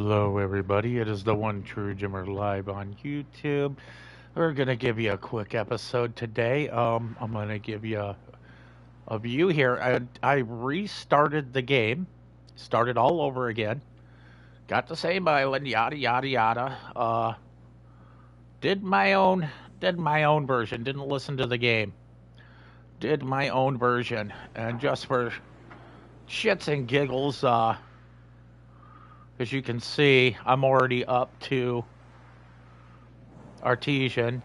Hello, everybody. It is the One True Jimmer live on YouTube. We're gonna give you a quick episode today. I'm gonna give you a view here. I restarted the game, started all over again. Got the same island, yada yada yada. Did my own, did my own version. Didn't listen to the game. Did my own version, and just for shits and giggles, as you can see, I'm already up to artesian,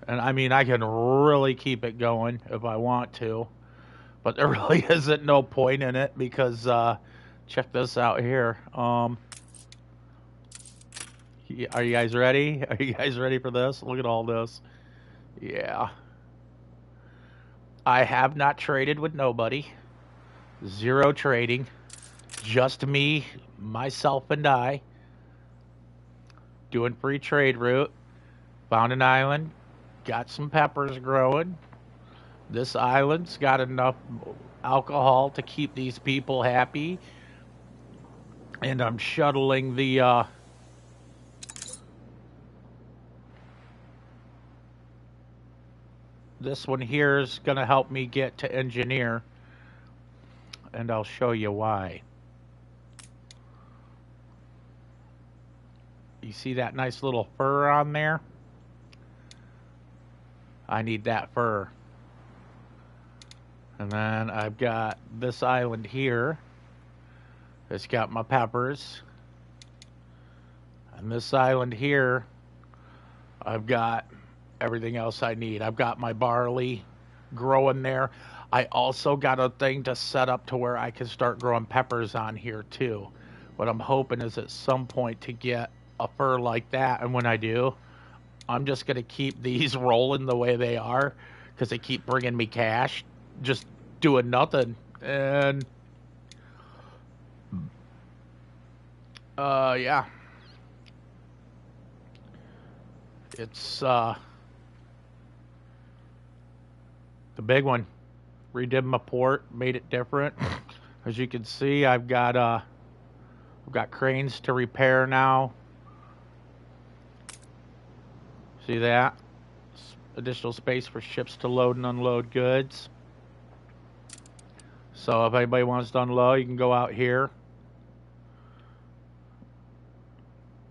and I mean I can really keep it going if I want to, but there really isn't no point in it because check this out here. Are you guys ready? Are you guys ready for this? Look at all this. Yeah, I have not traded with nobody. Zero trading. Just me, myself, and I doing free trade route. Found an island, got some peppers growing. This island's got enough alcohol to keep these people happy. And I'm shuttling the this one here is going to help me get to engineer, and I'll show you why. You see that nice little fur on there? I need that fur. And then I've got this island here. It's got my peppers. And this island here, I've got everything else I need. I've got my barley growing there. I also got a thing to set up to where I can start growing peppers on here too. What I'm hoping is at some point to get a fur like that, and when I do, I'm just going to keep these rolling the way they are because they keep bringing me cash, just doing nothing. And yeah, it's the big one. Redid my port, made it different. As you can see, I've got cranes to repair now. See that? Additional space for ships to load and unload goods. So if anybody wants to unload, you can go out here.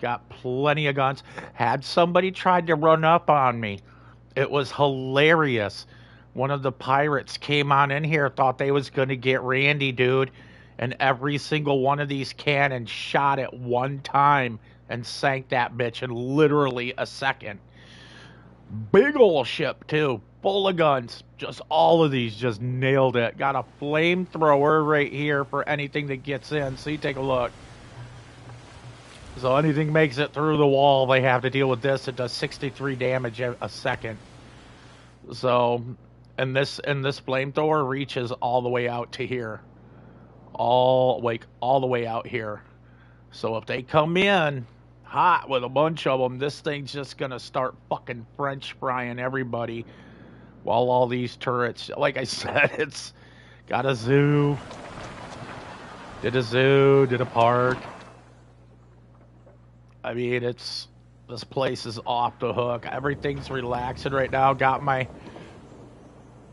Got plenty of guns. Had somebody tried to run up on me. It was hilarious. One of the pirates came on in here, thought they was going to get Randy, dude. And every single one of these cannons shot at one time and sank that bitch in literally a second. Big ol' ship, too. Full of guns. Just all of these just nailed it. Got a flamethrower right here for anything that gets in. See, take a look. So anything makes it through the wall, they have to deal with this. It does 63 damage a second. So, and this flamethrower reaches all the way out to here. All the way out here. So if they come in hot with a bunch of them, this thing's just gonna start fucking French frying everybody. While all these turrets, like I said, it's got a zoo. Did a park. I mean, this place is off the hook. Everything's relaxing right now. Got my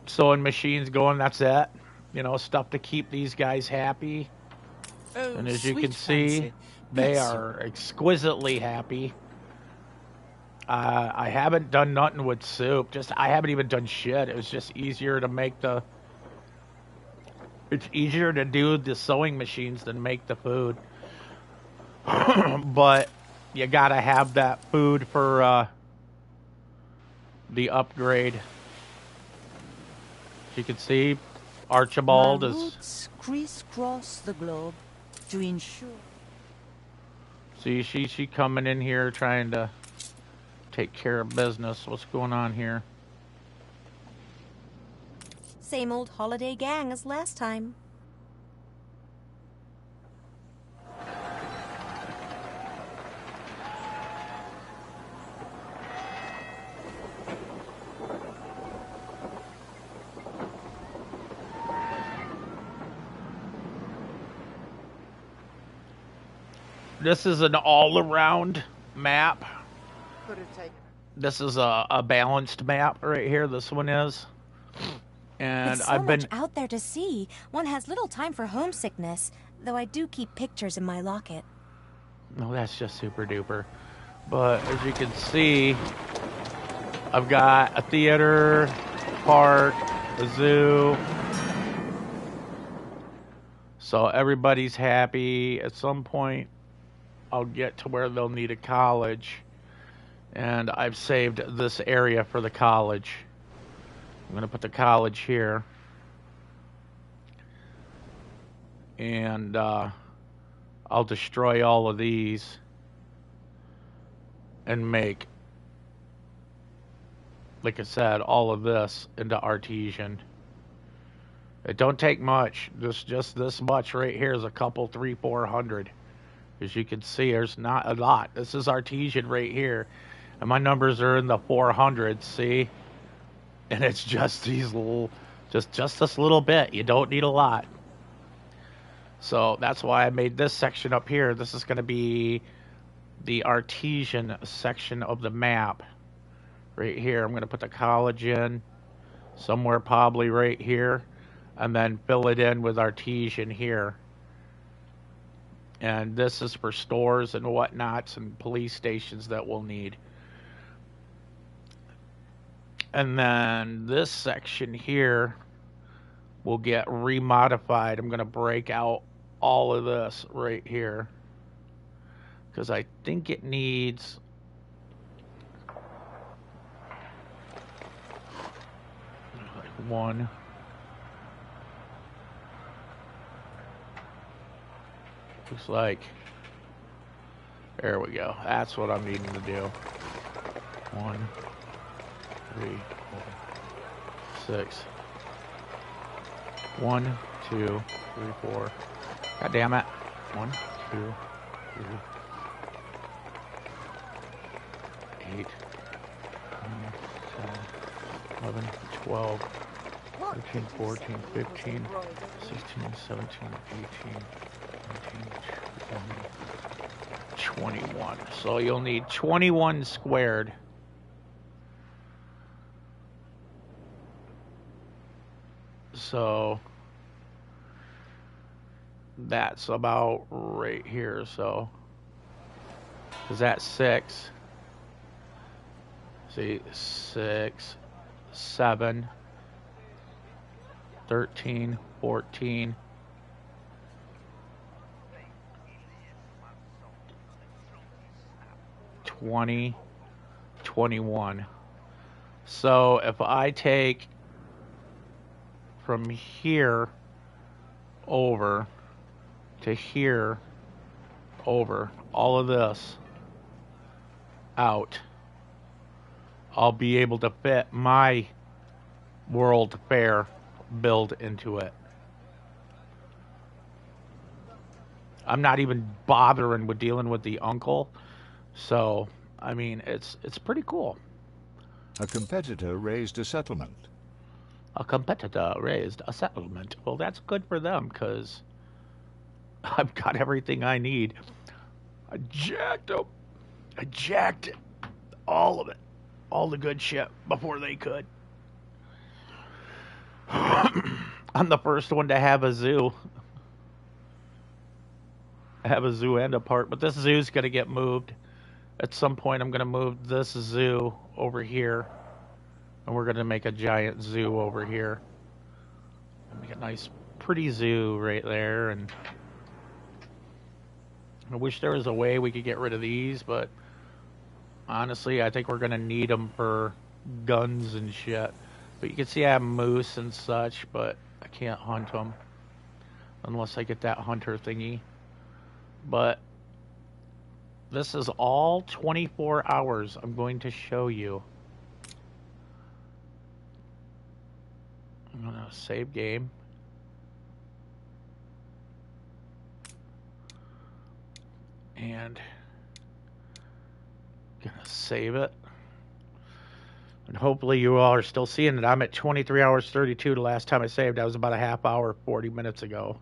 sewing machines going. That's it. You know, stuff to keep these guys happy. Oh, and as you can see, they are exquisitely happy. I haven't done nothing with soup. I haven't even done shit. It was just easier to make it's easier to do the sewing machines than make the food. But you gotta have that food for the upgrade. As you can see, Archibald is crisscross the globe to ensure. See, she coming in here trying to take care of business. What's going on here? Same old holiday gang as last time. This is an all-around map. Could have taken. This is a balanced map right here. This one is. And With so I've been much out there to see, one has little time for homesickness, though I do keep pictures in my locket. No, that's just super duper. But as you can see, I've got a theater, park, a zoo. So everybody's happy. At some point, I'll get to where they'll need a college. And I've saved this area for the college. I'm going to put the college here. And I'll destroy all of these and make, like I said, all of this into artesian. It don't take much. Just this much right here is a couple, 300-400. As you can see, there's not a lot. This is artesian right here. And my numbers are in the 400s, see? And it's just these little, just this little bit. You don't need a lot. So that's why I made this section up here. This is going to be the artesian section of the map. Right here. I'm going to put the college in. Somewhere probably right here. And then fill it in with artesian here. And this is for stores and whatnots and police stations that we'll need. And then this section here will get remodified. I'm going to break out all of this right here. Because I think it needs... like one... looks like... there we go. That's what I'm needing to do. 1, 3, 4, 6. 1, 2, 3, 4. God damn it. 1, 2, 3, 8, 9, 10, 11, 12, 13, 14, 15, 16, 17, 18, 19, 20, 21. So you'll need 21 squared. So that's about right here. So is that 6? See, 6, 7, 13, 14, 20, 21. So if I take from here over to here over all of this out, I'll be able to fit my World Fair build into it. I'm not even bothering with dealing with the uncle. So, I mean, it's pretty cool. A competitor raised a settlement. A competitor raised a settlement. Well, that's good for them, because I've got everything I need. I jacked them. I jacked it. All of it. All the good shit before they could. I'm the first one to have a zoo. I have a zoo and a park, but this zoo's going to get moved. At some point, I'm going to move this zoo over here. And we're going to make a giant zoo over here. Make a nice, pretty zoo right there. And I wish there was a way we could get rid of these, but honestly, I think we're going to need them for guns and shit. But you can see I have moose and such, but I can't hunt them unless I get that hunter thingy. But this is all 24 hours I'm going to show you. I'm going to save game. And going to save it. And hopefully you all are still seeing it. I'm at 23 hours 32 the last time I saved. That was about a half hour, 40 minutes ago.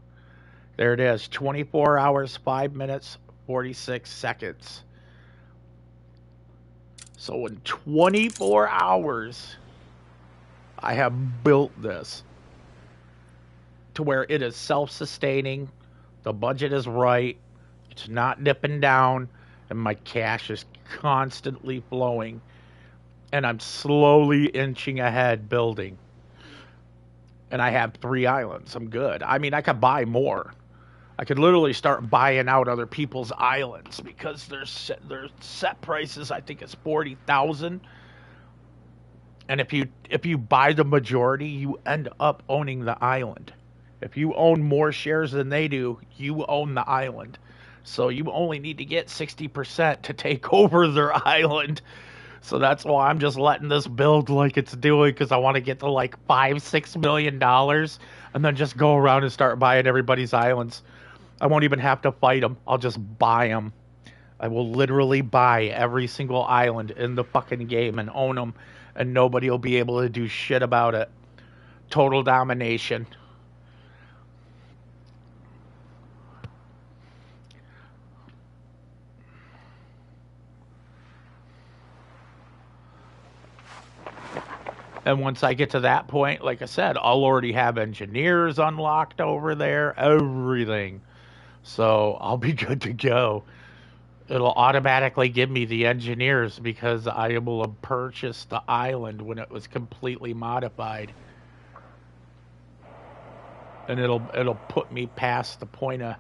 There it is. 24 hours, 5 minutes, 46 seconds. So in 24 hours, I have built this to where it is self-sustaining, the budget is right, it's not dipping down, and my cash is constantly flowing. And I'm slowly inching ahead building. And I have 3 islands. I'm good. I mean, I could buy more. I could literally start buying out other people's islands because their set prices, I think, is 40,000. And if you buy the majority, you end up owning the island. If you own more shares than they do, you own the island. So you only need to get 60% to take over their island. So that's why I'm just letting this build like it's doing, because I want to get to like $5-6 million and then just go around and start buying everybody's islands. I won't even have to fight them. I'll just buy them. I will literally buy every single island in the fucking game and own them, and nobody will be able to do shit about it. Total domination. And once I get to that point, like I said, I'll already have engineers unlocked over there, everything. So I'll be good to go. It'll automatically give me the engineers because I will have purchased the island when it was completely modified. And it'll put me past the point of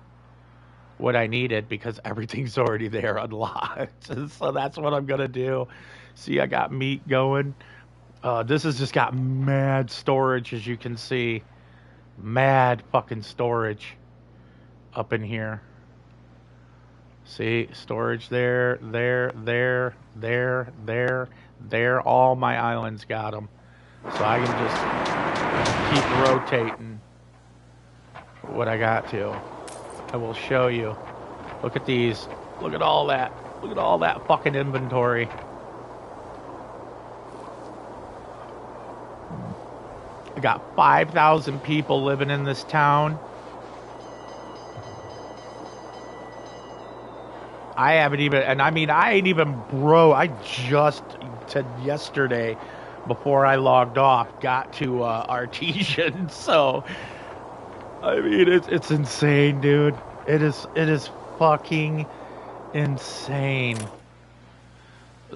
what I needed because everything's already there unlocked. So that's what I'm going to do. See, I got meat going. This has just got mad storage, as you can see. Mad fucking storage up in here. See, storage there. All my islands got them. So I can just keep rotating what I got to. I will show you. Look at these. Look at all that. Look at all that fucking inventory. I got 5,000 people living in this town. I haven't even, and I mean, I ain't even, bro, I just, yesterday, before I logged off, got to Artesian, so, I mean, it's insane, dude. It is fucking insane.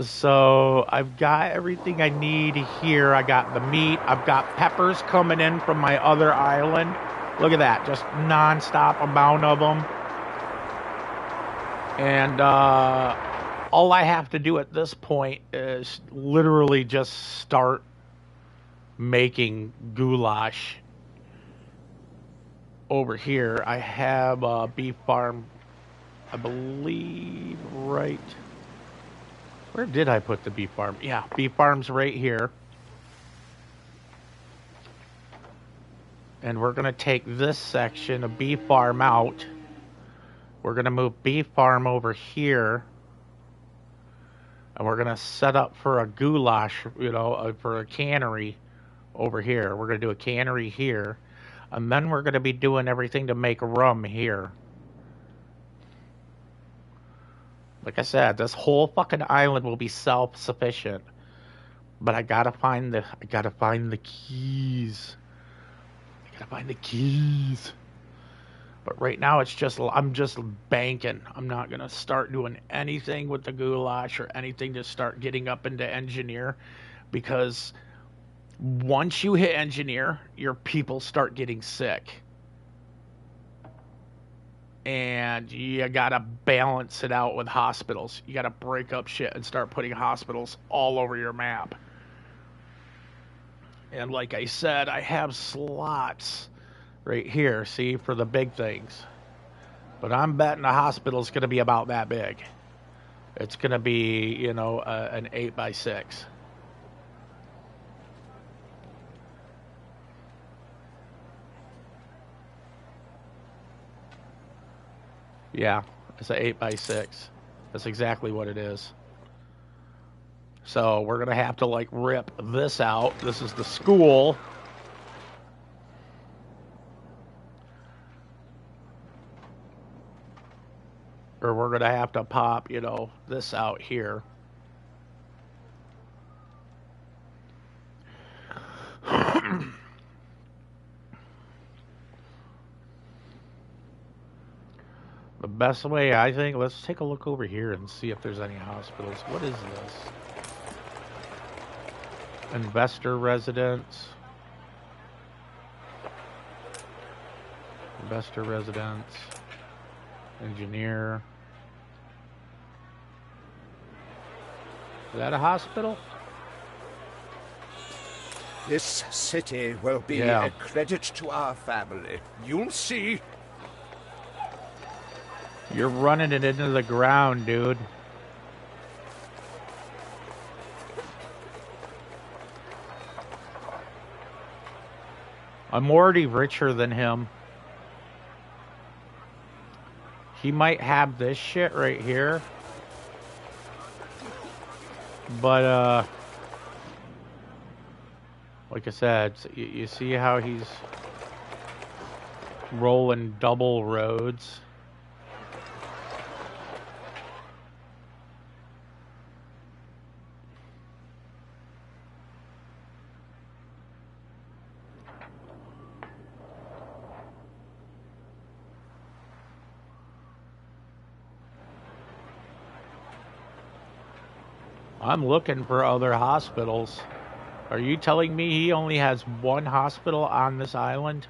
So I've got everything I need here. I got the meat. I've got peppers coming in from my other island. Look at that, just non-stop amount of them. And all I have to do at this point is literally just start making goulash over here. I have a beef farm, I believe, right. Where did I put the beef farm? Yeah, beef farm's right here. And we're going to take this section of beef farm out. We're going to move beef farm over here. And we're going to set up for a goulash, you know, for a cannery over here. We're going to do a cannery here. And then we're going to be doing everything to make rum here. Like I said, this whole fucking island will be self-sufficient. But I gotta find the keys. I gotta find the keys. But right now it's just, I'm just banking. I'm not gonna start doing anything with the goulash or anything to start getting up into engineer. Because once you hit engineer, your people start getting sick. And you gotta balance it out with hospitals. You gotta break up shit and start putting hospitals all over your map. And like I said, I have slots right here, see, for the big things. But I'm betting the hospital's gonna be about that big. It's gonna be, you know, an 8x6. Yeah, it's an 8x6. That's exactly what it is. So we're going to have to, like, rip this out. This is the school. Or here, we're going to have to pop, you know, this out here. The best way, I think, let's take a look over here and see if there's any hospitals. What is this? Investor residence. Investor residence. Engineer. Is that a hospital? This city will be Yeah. a credit to our family. You'll see. You're running it into the ground, dude. I'm already richer than him. He might have this shit right here. But, like I said, you see how he's rolling double roads? I'm looking for other hospitals. Are you telling me he only has one hospital on this island?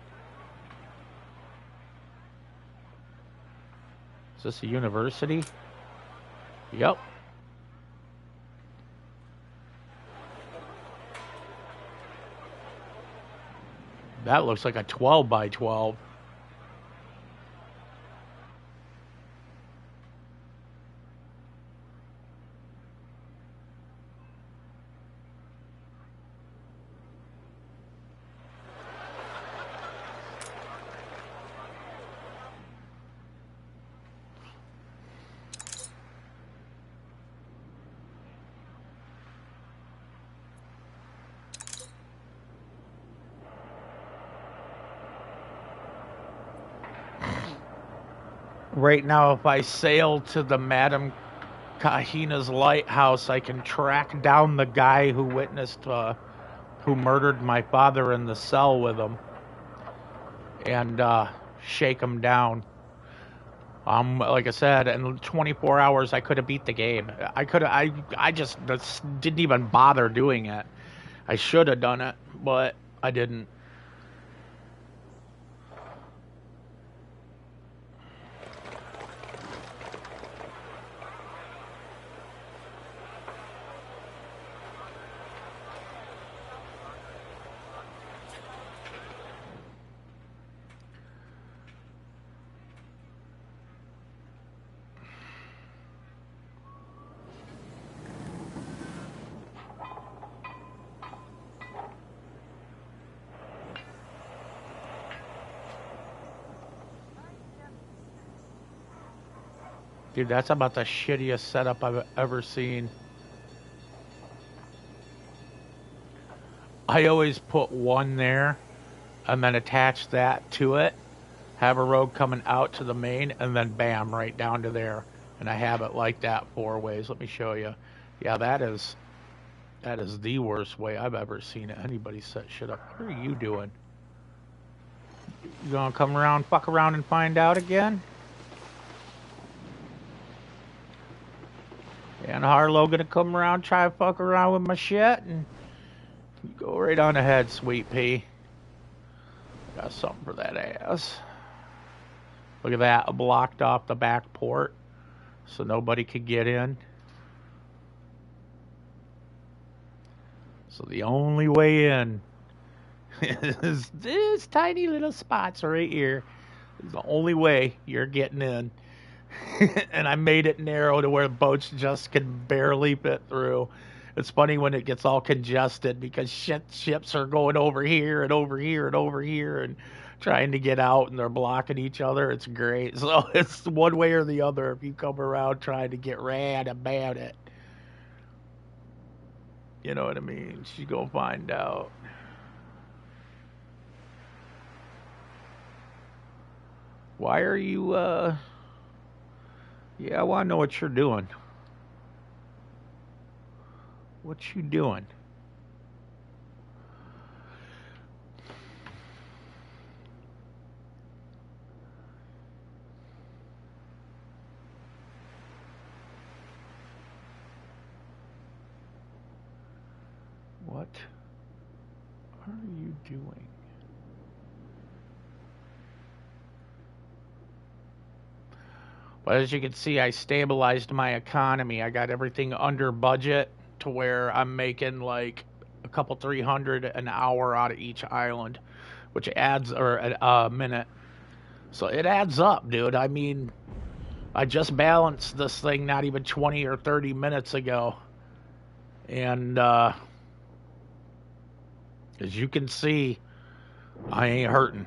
Is this a university? Yep. That looks like a 12 by 12. Right now, if I sail to the Madame Kahina's lighthouse, I can track down the guy who witnessed, who murdered my father in the cell with him, and shake him down. Like I said, in 24 hours, I could have beat the game. I just didn't even bother doing it. I should have done it, but I didn't. Dude, that's about the shittiest setup I've ever seen. I always put one there and then attach that to it. Have a road coming out to the main and then bam, right down to there. And I have it like that 4 ways. Let me show you. Yeah, that is the worst way I've ever seen anybody set shit up. What are you doing? You gonna come around, fuck around and find out again? And Harlow gonna come around, try to fuck around with my shit, and go right on ahead, sweet pea. Got something for that ass. Look at that, I blocked off the back port so nobody could get in. So the only way in is this tiny little spots right here. It's the only way you're getting in. And I made it narrow to where boats just can barely fit through. It's funny when it gets all congested because ships are going over here and over here and over here and trying to get out, and they're blocking each other. It's great. So it's one way or the other if you come around trying to get rad about it. You know what I mean? You go find out. Why are you Yeah, I want to know what you're doing. What you doing? What are you doing? Well, as you can see, I stabilized my economy. I got everything under budget to where I'm making like a couple 300 an hour out of each island, which adds, or a minute. So it adds up, dude. I mean, I just balanced this thing not even 20 or 30 minutes ago. And as you can see, I ain't hurting.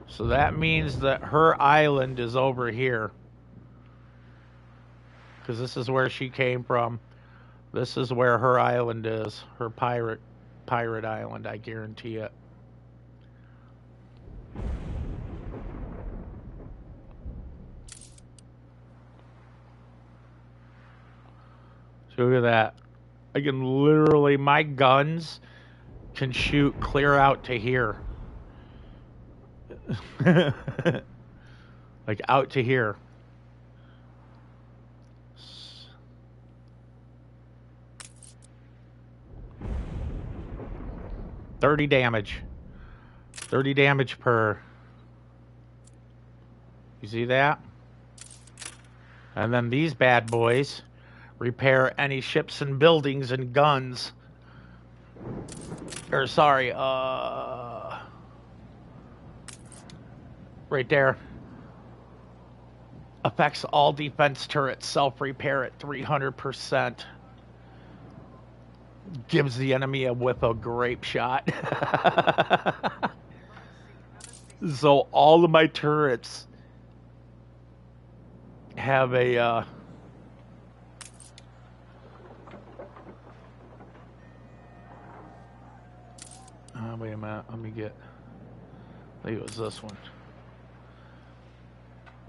So that means that her island is over here. Because this is where she came from. This is where her island is. Her pirate island, I guarantee it. So look at that. I can literally, my guns can shoot clear out to here. Like out to here. 30 damage. 30 damage per. You see that? And then these bad boys repair any ships and buildings and guns. Or sorry, right there. Affects all defense turrets, self-repair at 300%. Gives the enemy a whiff of grape shot. So all of my turrets have a wait a minute, let me get, I think it was this one.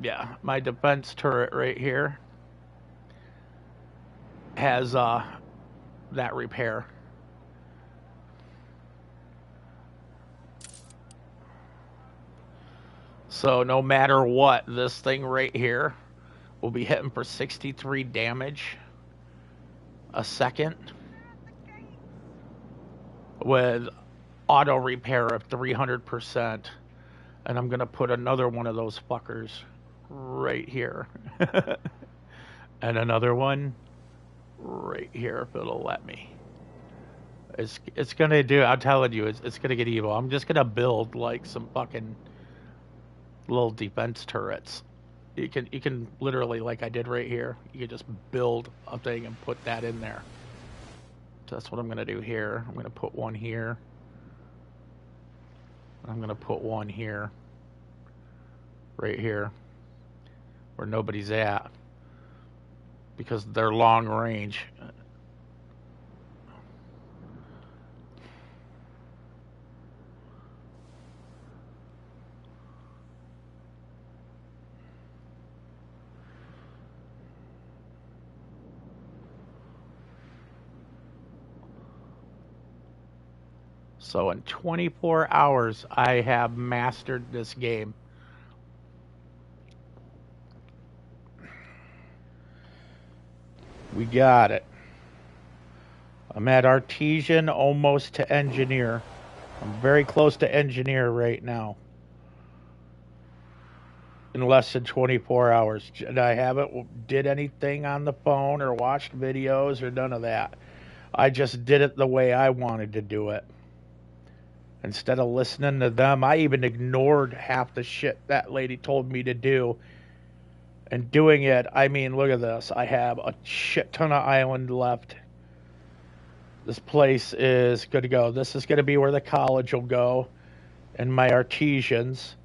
Yeah, my defense turret right here has that repair. So no matter what, this thing right here will be hitting for 63 damage a second with auto repair of 300%. And I'm going to put another one of those fuckers right here. And another one right here if it'll let me. It's going to do, I'm telling you, it's going to get evil. I'm just going to build like some fucking little defense turrets. You can literally, like I did right here, you can just build a thing and put that in there. So that's what I'm going to do here. I'm going to put one here. I'm going to put one here. Right here. Where nobody's at. Because they're long range. So in 24 hours, I have mastered this game. We got it. I'm at artisan, almost to engineer. I'm very close to engineer right now. In less than 24 hours. And I haven't did anything on the phone or watched videos or none of that. I just did it the way I wanted to do it. Instead of listening to them, I even ignored half the shit that lady told me to do. And doing it, I mean, look at this. I have a shit ton of island left. This place is good to go. This is going to be where the college will go. And my artisans.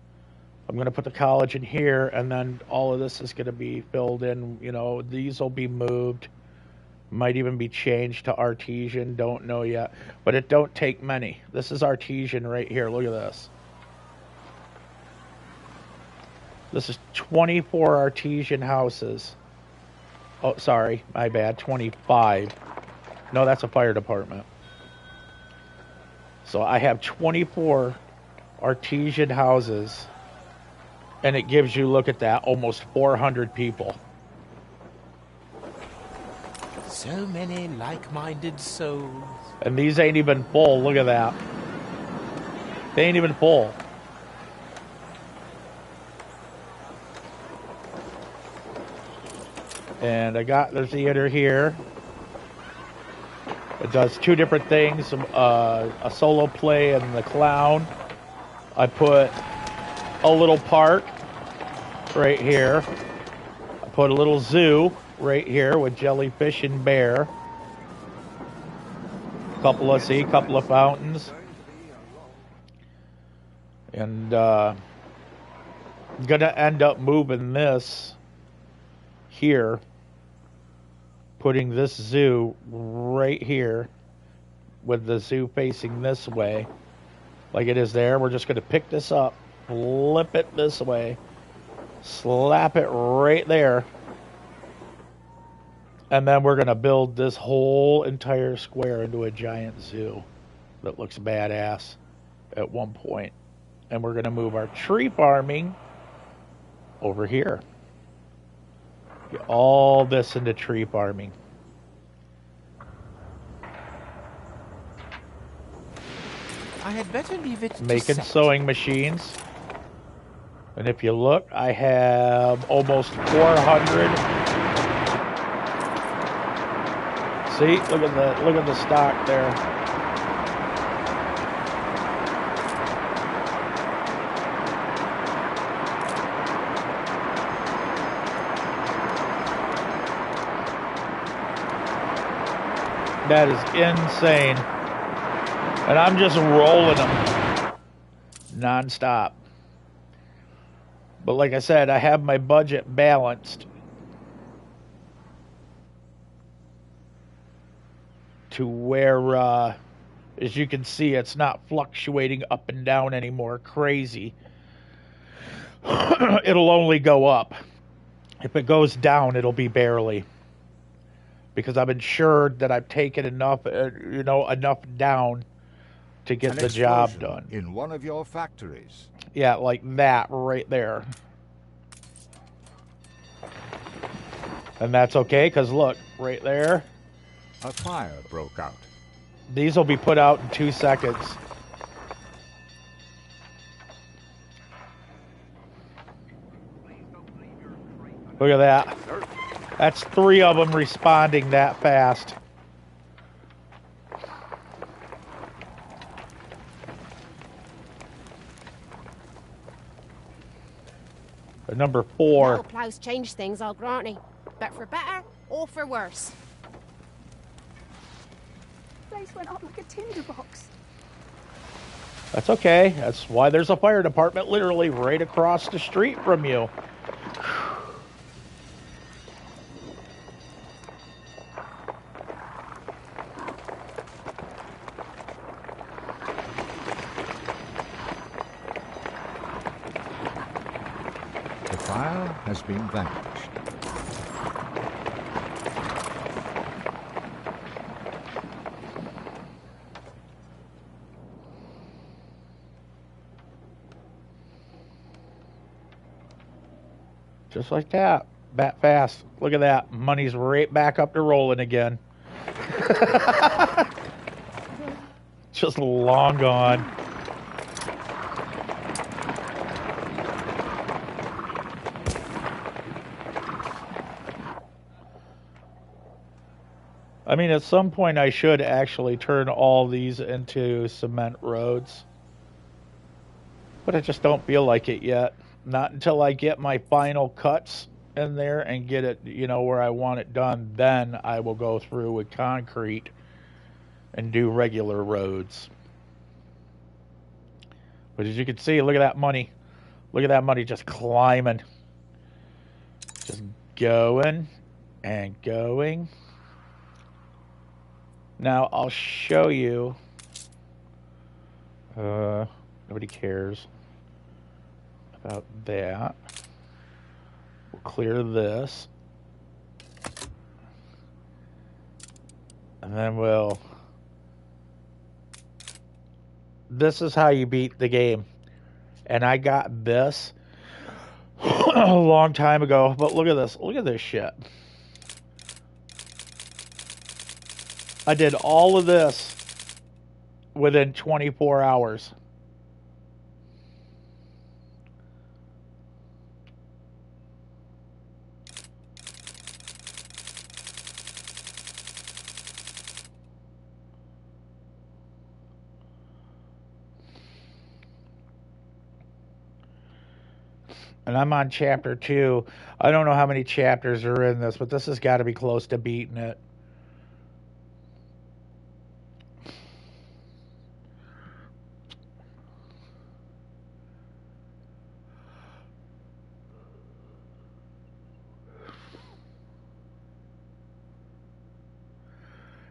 I'm going to put the college in here. And then all of this is going to be filled in. You know, these will be moved. Might even be changed to artesian. Don't know yet. But it don't take many. This is artesian right here. Look at this. This is 24 artesian houses. Oh, sorry. My bad. 25. No, that's a fire department. So I have 24 artesian houses. And it gives you, look at that, almost 400 people. So many like-minded souls. And these ain't even full. Look at that. They ain't even full. And I got the theater here. It does two different things. A solo play and the clown. I put a little park right here. I put a little zoo right here with jellyfish and bear. Couple of fountains. And I'm gonna end up moving this here, putting this zoo right here with the zoo facing this way like it is there. We're just gonna pick this up, flip it this way, slap it right there, and then we're gonna build this whole entire square into a giant zoo that looks badass at one point. And we're gonna move our tree farming over here. Get all this into tree farming. I had better leave it Making to set. sewing machines. And if you look, I have almost 400. See, look at the stock there. That is insane. And I'm just rolling them non-stop. But like I said, I have my budget balanced to where, as you can see, it's not fluctuating up and down anymore crazy. It'll only go up. If it goes down, it'll be barely. Because I've ensured that I've taken enough, enough down to get the job done. In one of your factories. Yeah, like that right there. And that's okay, because look, right there. A fire broke out. These will be put out in 2 seconds. Look at that. That's 3 of them responding that fast. Number 4. Little plows change things, I'll grant you. But for better or for worse. Place went up like a tinderbox. That's okay. That's why there's a fire department literally right across the street from you. The fire has been vanquished. Just like that. That fast. Look at that. Money's right back up to rolling again. Just long gone. I mean, at some point I should actually turn all these into cement roads. But I just don't feel like it yet. Not until I get my final cuts in there and get it, where I want it done. Then I will go through with concrete and do regular roads. But as you can see, look at that money. Look at that money just climbing. Just going and going Now I'll show you. Nobody cares about that. We'll clear this. And then we'll... This is how you beat the game. And I got this a long time ago. But look at this. Look at this shit. I did all of this within 24 hours. And I'm on chapter 2. I don't know how many chapters are in this, but this has got to be close to beating it.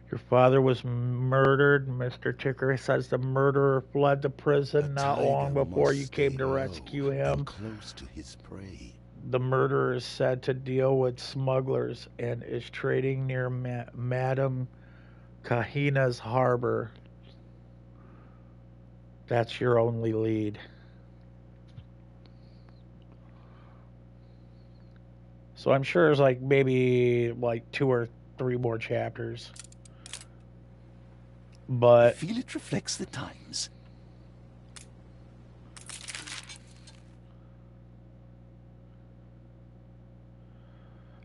Your father was murdered. Mr. Ticker says the murderer fled to prison not long before you came to rescue him. Close to his prey. The murderer is said to deal with smugglers and is trading near Madame Kahina's harbor. That's your only lead. So I'm sure there's like maybe like 2 or 3 more chapters. But I feel it reflects the times.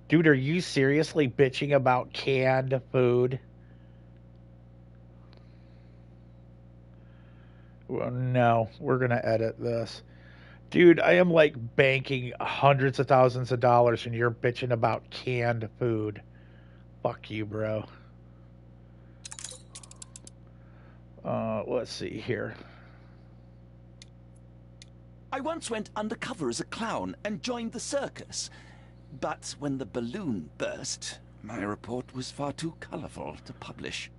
dude, are you seriously bitching about canned food? Well, no, we're gonna edit this. Dude, I am like banking hundreds of thousands of dollars and you're bitching about canned food. Fuck you, bro. Let's see here. I once went undercover as a clown and joined the circus. But when the balloon burst, my report was far too colorful to publish.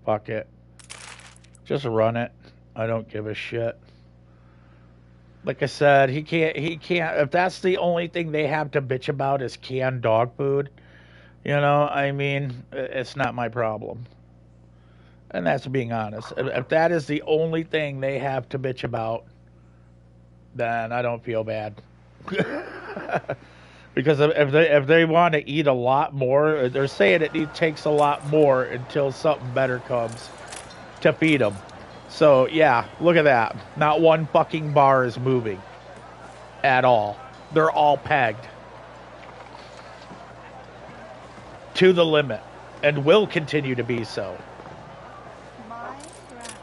Fuck it. Just run it. I don't give a shit. Like I said, he can't, if that's the only thing they have to bitch about is canned dog food, you know, I mean, it's not my problem. And that's being honest. If that is the only thing they have to bitch about, then I don't feel bad. Because if they want to eat a lot more, they're saying it takes a lot more until something better comes to feed them. So yeah, look at that. Not one fucking bar is moving at all. They're all pegged to the limit and will continue to be so. My friends.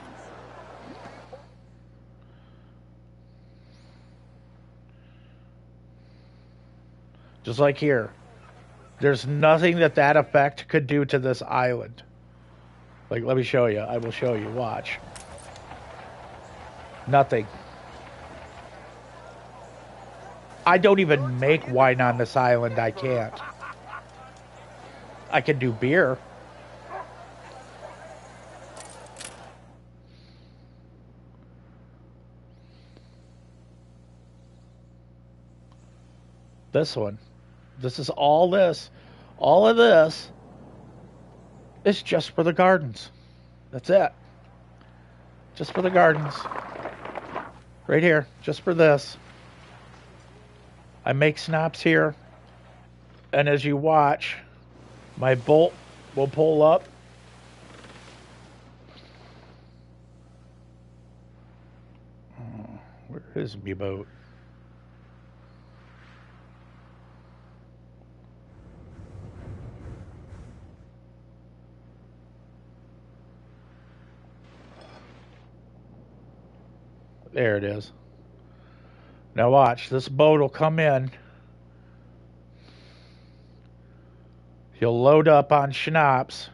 Just like here. There's nothing that effect could do to this island. Like, let me show you. I will show you. Watch. Nothing. I don't even make wine on this island. I can't. I can do beer. This one. This is all this. All of this is just for the gardens. That's it. Just for the gardens. Right here. Just for this. I make snaps here. And as you watch, my bolt will pull up. Oh, where is my boat? There it is. Now watch, this boat will come in. He'll load up on schnapps.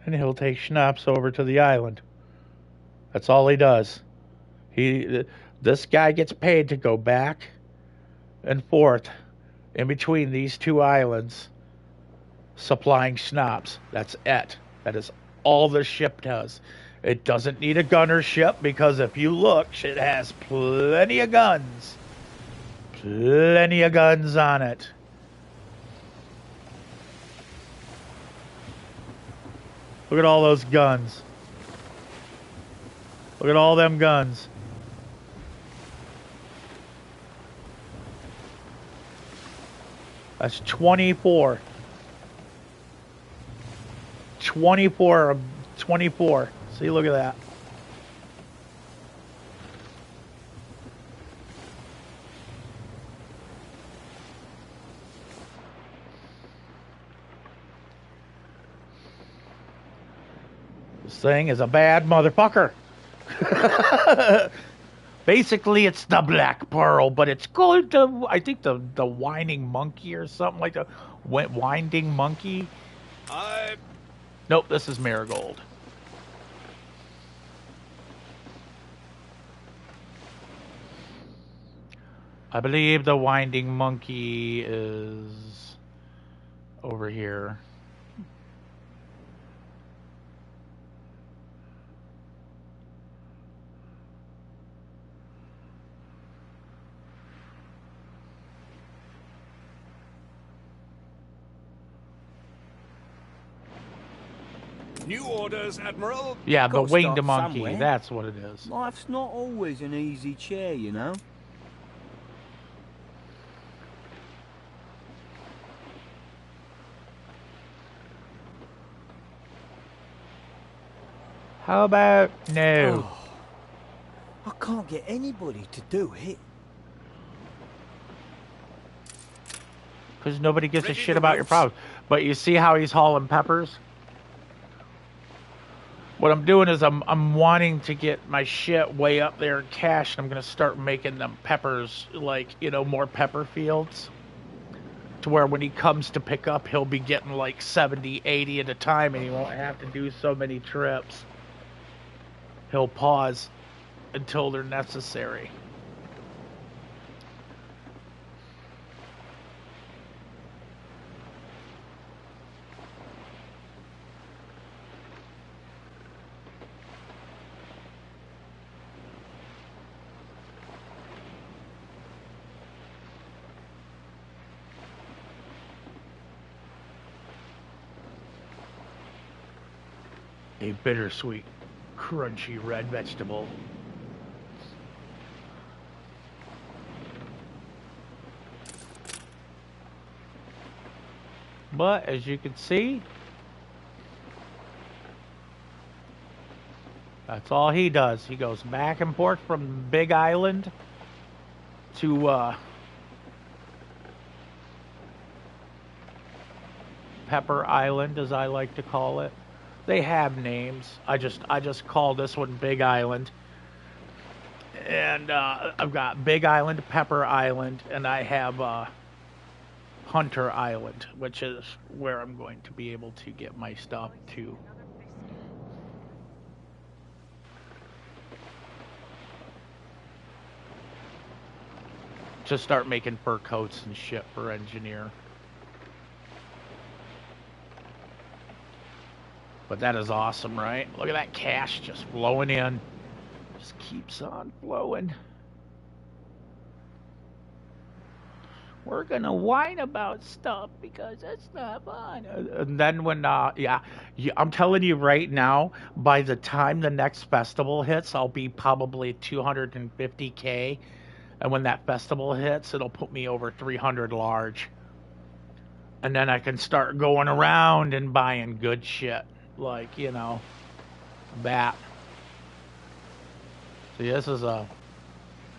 And he'll take schnapps over to the island. That's all he does. This guy gets paid to go back and forth in between these two islands, supplying schnapps. That's it. That is all the ship does. It doesn't need a gunner ship because if you look, it has plenty of guns. Plenty of guns on it. Look at all those guns. Look at all them guns. That's 24. 24 of 24. See, look at that. This thing is a bad motherfucker. Basically, it's the Black Pearl, but it's called, I think, the Whining Monkey or something like that. Winding Monkey? Nope, this is Marigold. I believe the Winding Monkey is over here. New orders, Admiral. Yeah, the Gotta Winged start Monkey, somewhere. that's what it is. Life's not always an easy chair, you know. How about no? Oh, I can't get anybody to do it. Because nobody gives a shit about your problems. But you see how he's hauling peppers? What I'm doing is I'm wanting to get my shit way up there in cash, and I'm going to start making them peppers, like, you know, more pepper fields. To where when he comes to pick up, he'll be getting like 70, 80 at a time, and he won't have to do so many trips. He'll pause until they're necessary. A bittersweet, crunchy red vegetable. But as you can see, that's all he does. He goes back and forth from Big Island to Pepper Island, as I like to call it. They have names. I just call this one Big Island. And I've got Big Island, Pepper Island, and I have Hunter Island, which is where I'm going to be able to get my stuff to. To start making fur coats and shit for Engineer. But that is awesome, right? Look at that cash just flowing in. Just keeps on flowing. We're gonna whine about stuff because it's not fun. And then when, yeah, I'm telling you right now, by the time the next festival hits, I'll be probably 250K. And when that festival hits, it'll put me over 300 large. And then I can start going around and buying good shit. Like, you know, that. See, this is a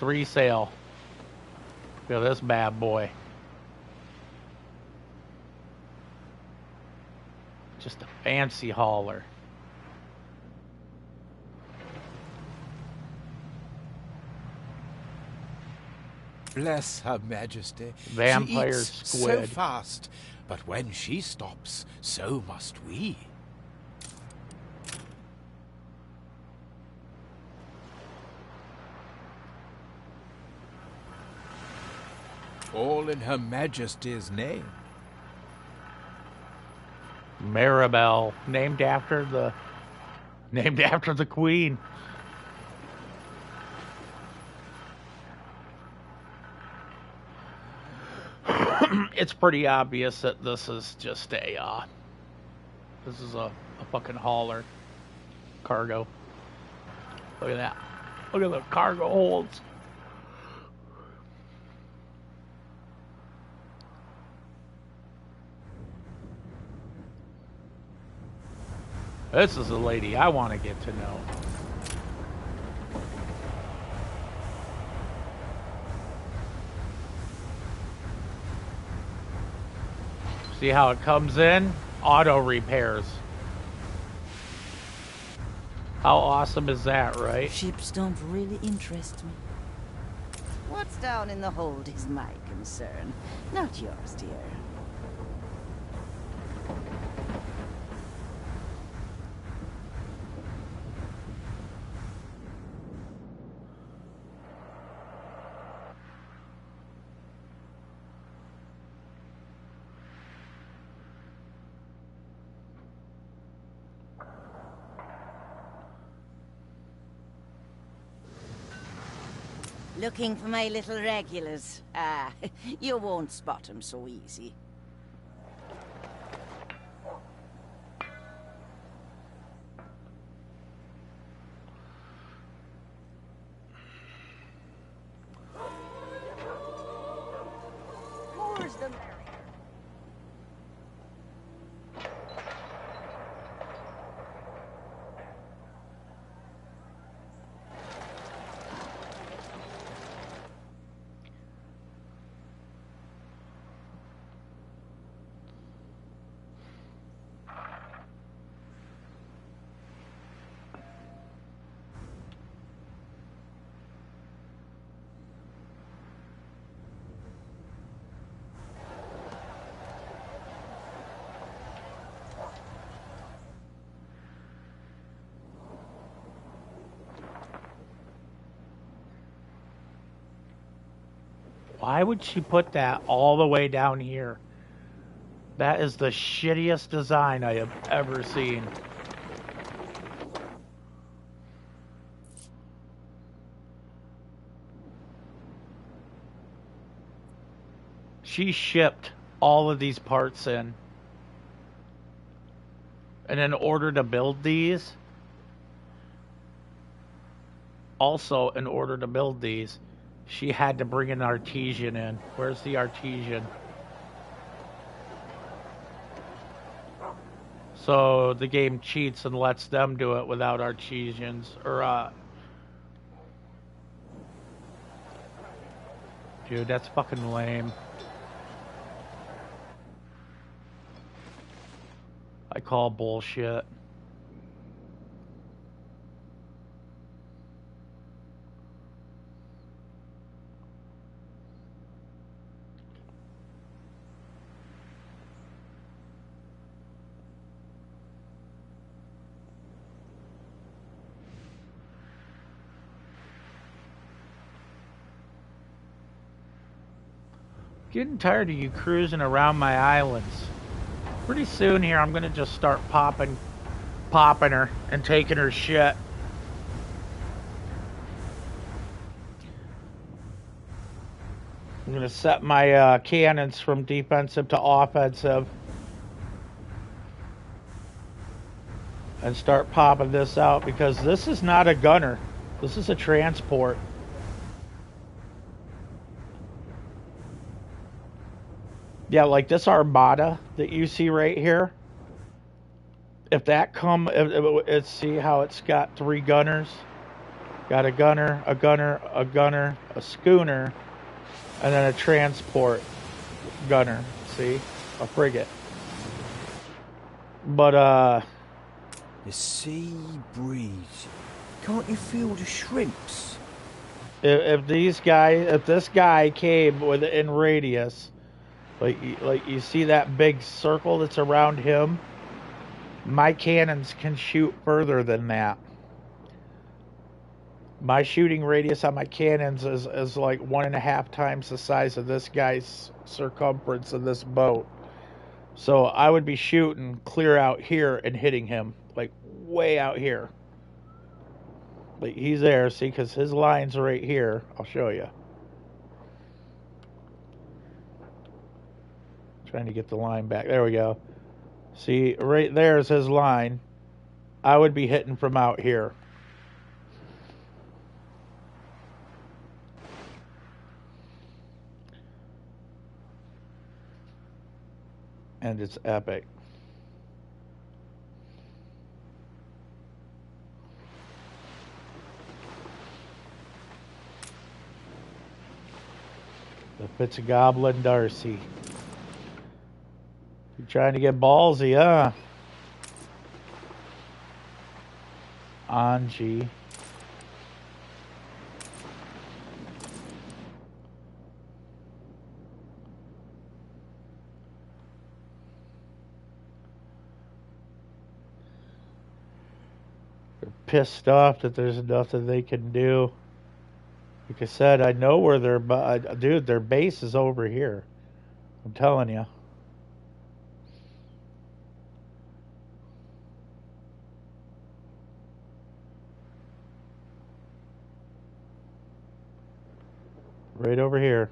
3-sail. Look at this bad boy. Just a fancy hauler. Bless Her Majesty. Vampire she eats squid. so fast, but when she stops, so must we. All in Her Majesty's name. Maribel, named after the queen. It's pretty obvious that this is just a fucking hauler. Cargo. Look at that. Look at the cargo holds. This is a lady I want to get to know. See how it comes in? Auto repairs. How awesome is that, right? Ships don't really interest me. What's down in the hold is my concern, not yours, dear. Looking for my little regulars? Ah, you won't spot them so easy. More's the merrier. Why would she put that all the way down here? That is the shittiest design I have ever seen. She shipped all of these parts in. And in order to build these, also in order to build these, she had to bring an artesian in. Where's the artesian? So the game cheats and lets them do it without artesians. Or, dude, that's fucking lame. I call bullshit. Getting tired of you cruising around my islands. Pretty soon here, I'm gonna just start popping her and taking her shit. I'm gonna set my cannons from defensive to offensive and start popping this out because this is not a gunner. This is a transport. Yeah, like this armada that you see right here. If that see how it's got 3 gunners? Got a gunner, a gunner, a gunner, a schooner, and then a transport gunner. See? A frigate. But, The sea breeze. Can't you feel the shrimps? if this guy came within radius, like you see that big circle that's around him, my cannons can shoot further than that. My shooting radius on my cannons is like 1.5 times the size of this guy's circumference of this boat. So I would be shooting clear out here and hitting him, like way out here. Like he's there, see, because his line's right here. I'll show you. Trying to get the line back. There we go. See, right there is his line. I would be hitting from out here. And it's epic. The Fitzgoblin Darcy. You trying to get ballsy, huh? Anji. They're pissed off that there's nothing they can do. Like I said, I know where dude, their base is over here. I'm telling you. Right over here.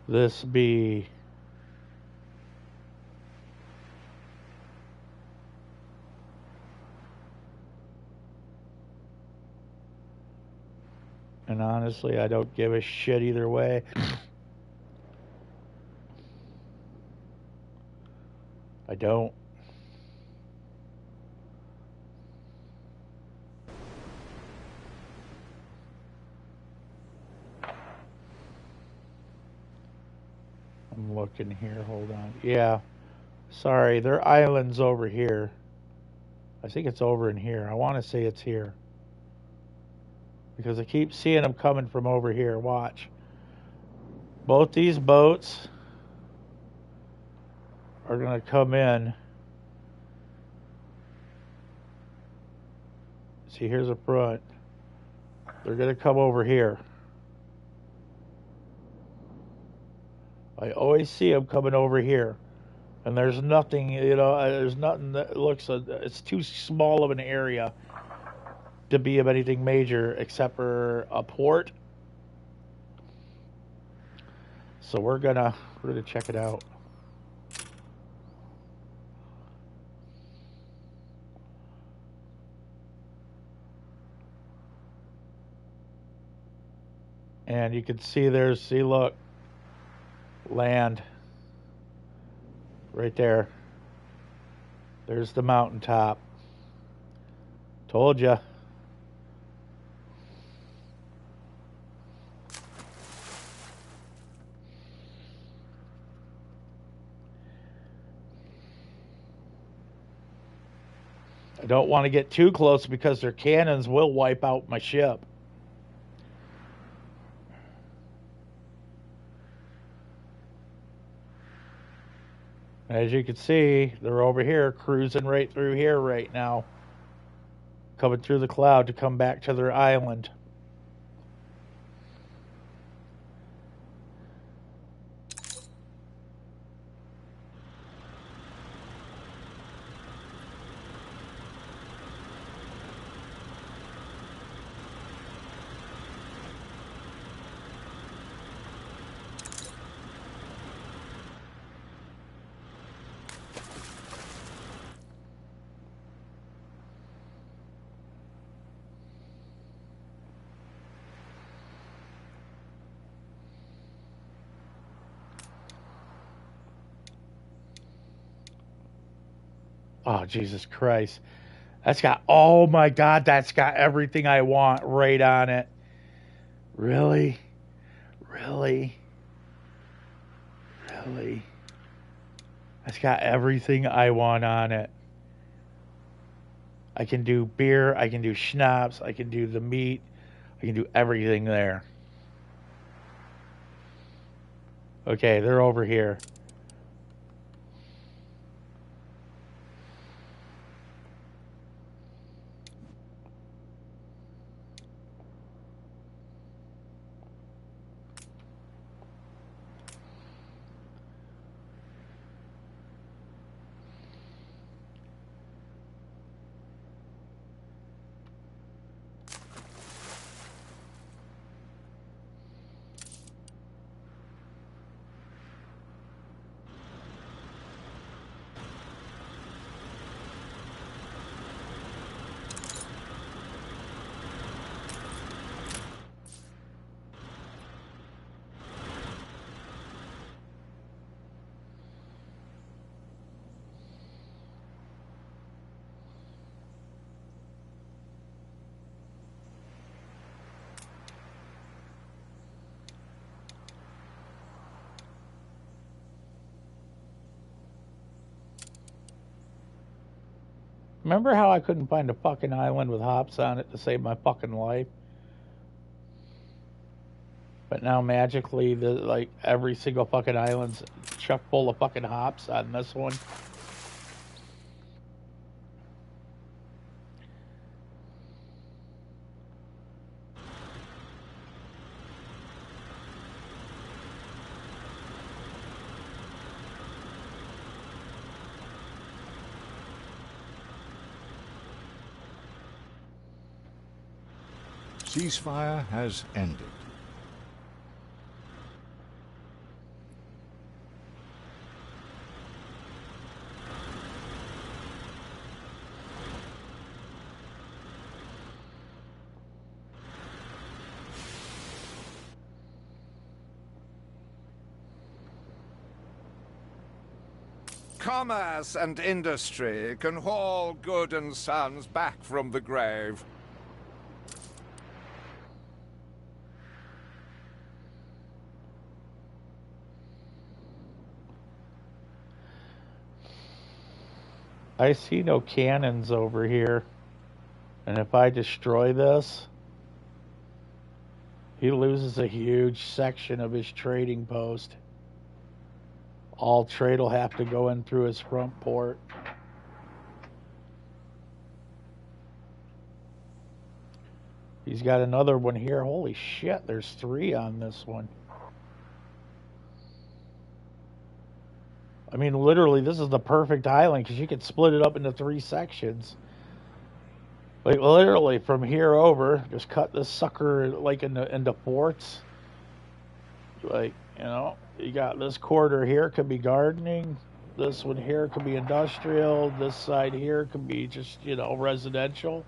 This be and honestly, I don't give a shit either way. I don't. I'm looking here. Hold on. Yeah. Sorry, their island's over here. I think it's over in here. I want to say it's here. Because I keep seeing them coming from over here. Watch. Both these boats are going to come in. See, here's a front. They're going to come over here. I always see them coming over here. And there's nothing, there's nothing that looks, it's too small of an area to be of anything major except for a port. So we're gonna check it out. And you can see look, land. Right there. There's the mountaintop. Told ya. I don't want to get too close because their cannons will wipe out my ship. As you can see, they're over here, cruising right through here right now. Coming through the cloud to come back to their island. Oh, Jesus Christ. That's got, oh my God, that's got everything I want right on it. Really? Really? Really? That's got everything I want on it. I can do beer, I can do schnapps, I can do the meat, I can do everything there. Okay, they're over here. Remember how I couldn't find a fucking island with hops on it to save my fucking life? But now magically, like every single fucking island's chock full of fucking hops on this one. Ceasefire has ended. Commerce and industry can haul good and sons back from the grave. I see no cannons over here. And if I destroy this, he loses a huge section of his trading post. All trade will have to go in through his front port. He's got another one here. Holy shit, there's 3 on this one. I mean, literally, this is the perfect island because you could split it up into 3 sections. Like, literally, from here over, just cut this sucker, like, into forts. Like, you know, you got this quarter here could be gardening. This one here could be industrial. This side here could be just, you know, residential.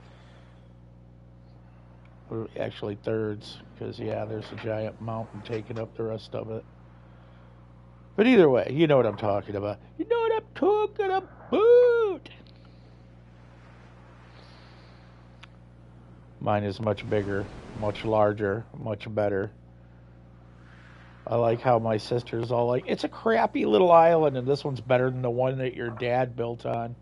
Or actually thirds, because, yeah, there's a giant mountain taking up the rest of it. But either way, you know what I'm talking about. You know what I'm talking about. Mine is much bigger, much larger, much better. I like how my sister's all like, it's a crappy little island, and this one's better than the one that your dad built on.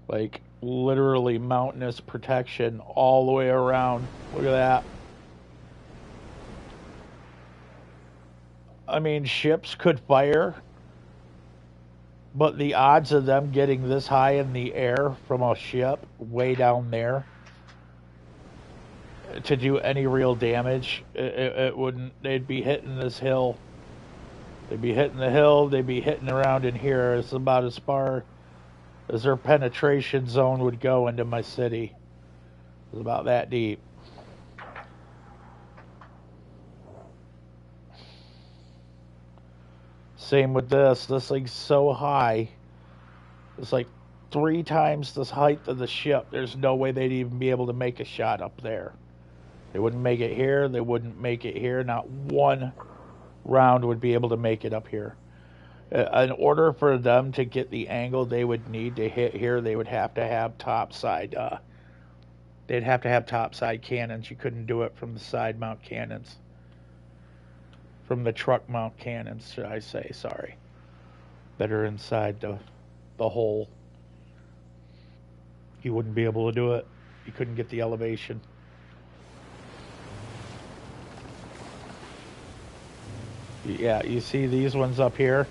Like, literally mountainous protection all the way around. Look at that. I mean, ships could fire, but the odds of them getting this high in the air from a ship way down there to do any real damage, it wouldn't. They'd be hitting this hill. They'd be hitting the hill. They'd be hitting around in here. It's about as far as their penetration zone would go into my city. It's about that deep. Same with this. This thing's so high. It's like 3 times the height of the ship. There's no way they'd even be able to make a shot up there. They wouldn't make it here. They wouldn't make it here. Not one round would be able to make it up here. In order for them to get the angle they would need to hit here, they would have to have topside. They'd have to have topside cannons. You couldn't do it from the side mount cannons. From the truck mount cannons, should I say? Sorry, that are inside the hole. You wouldn't be able to do it. You couldn't get the elevation. Yeah, you see these ones up here?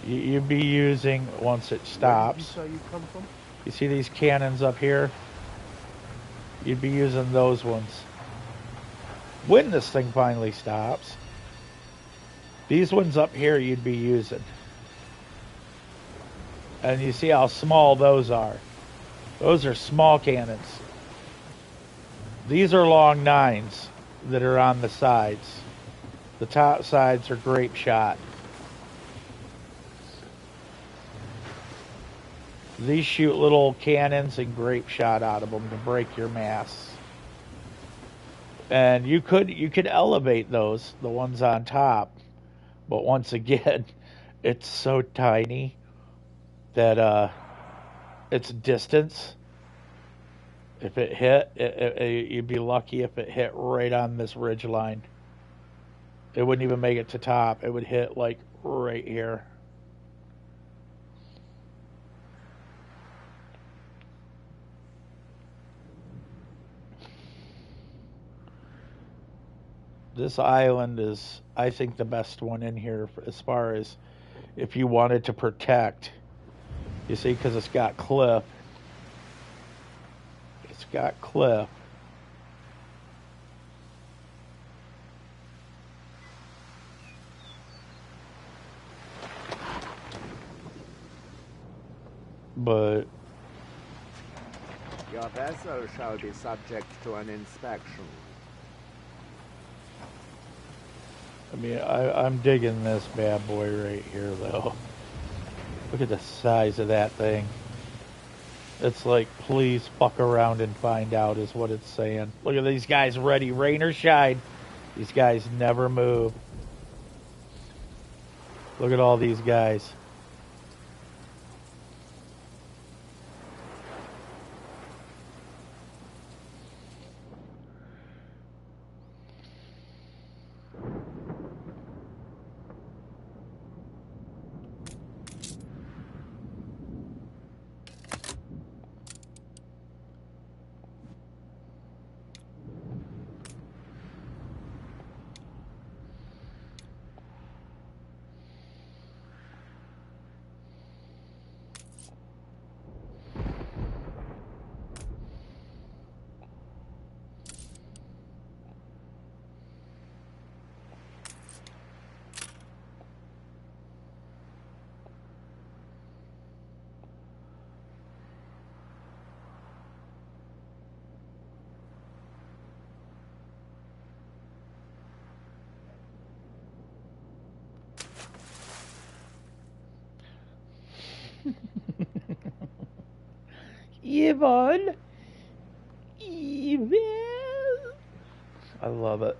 You'd be using, once it stops, Where did you say you come from? you see these cannons up here? You'd be using those ones. When this thing finally stops, these ones up here you'd be using. And you see how small those are. Those are small cannons. These are long 9s that are on the sides. The top sides are grape shot. These shoot little cannons and grape shot out of them to break your mass. And you could elevate those, the ones on top, but once again, it's so tiny that its distance. If it hit, you'd be lucky if it hit right on this ridge line. It wouldn't even make it to top. It would hit like right here. This island is, I think, the best one in here as far as if you wanted to protect. You see, because it's got cliff. It's got cliff. But your vessel shall be subject to an inspection. I mean, I'm digging this bad boy right here, though. Look at the size of that thing. It's like, please fuck around and find out is what it's saying. Look at these guys ready, rain or shine. These guys never move. Look at all these guys. Evil. Evil. I love it.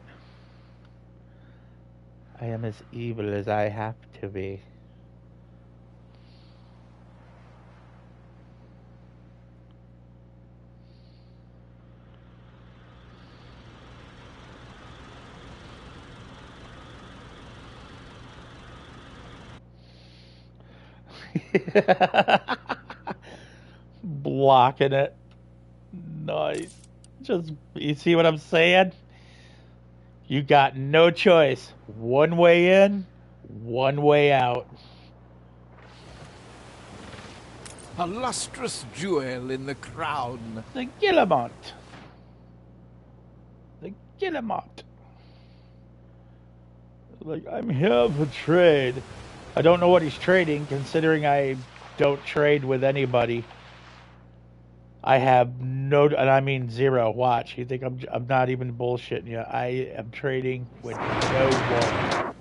I am as evil as I have to be. Blocking it. Nice. Just, you see what I'm saying? You got no choice. One way in, one way out. A lustrous jewel in the crown. The Guillemot. The Guillemot. Like, I'm here for trade. I don't know what he's trading, considering I don't trade with anybody. I have no, and I mean zero. Watch, you think I'm not even bullshitting you. I am trading with no one.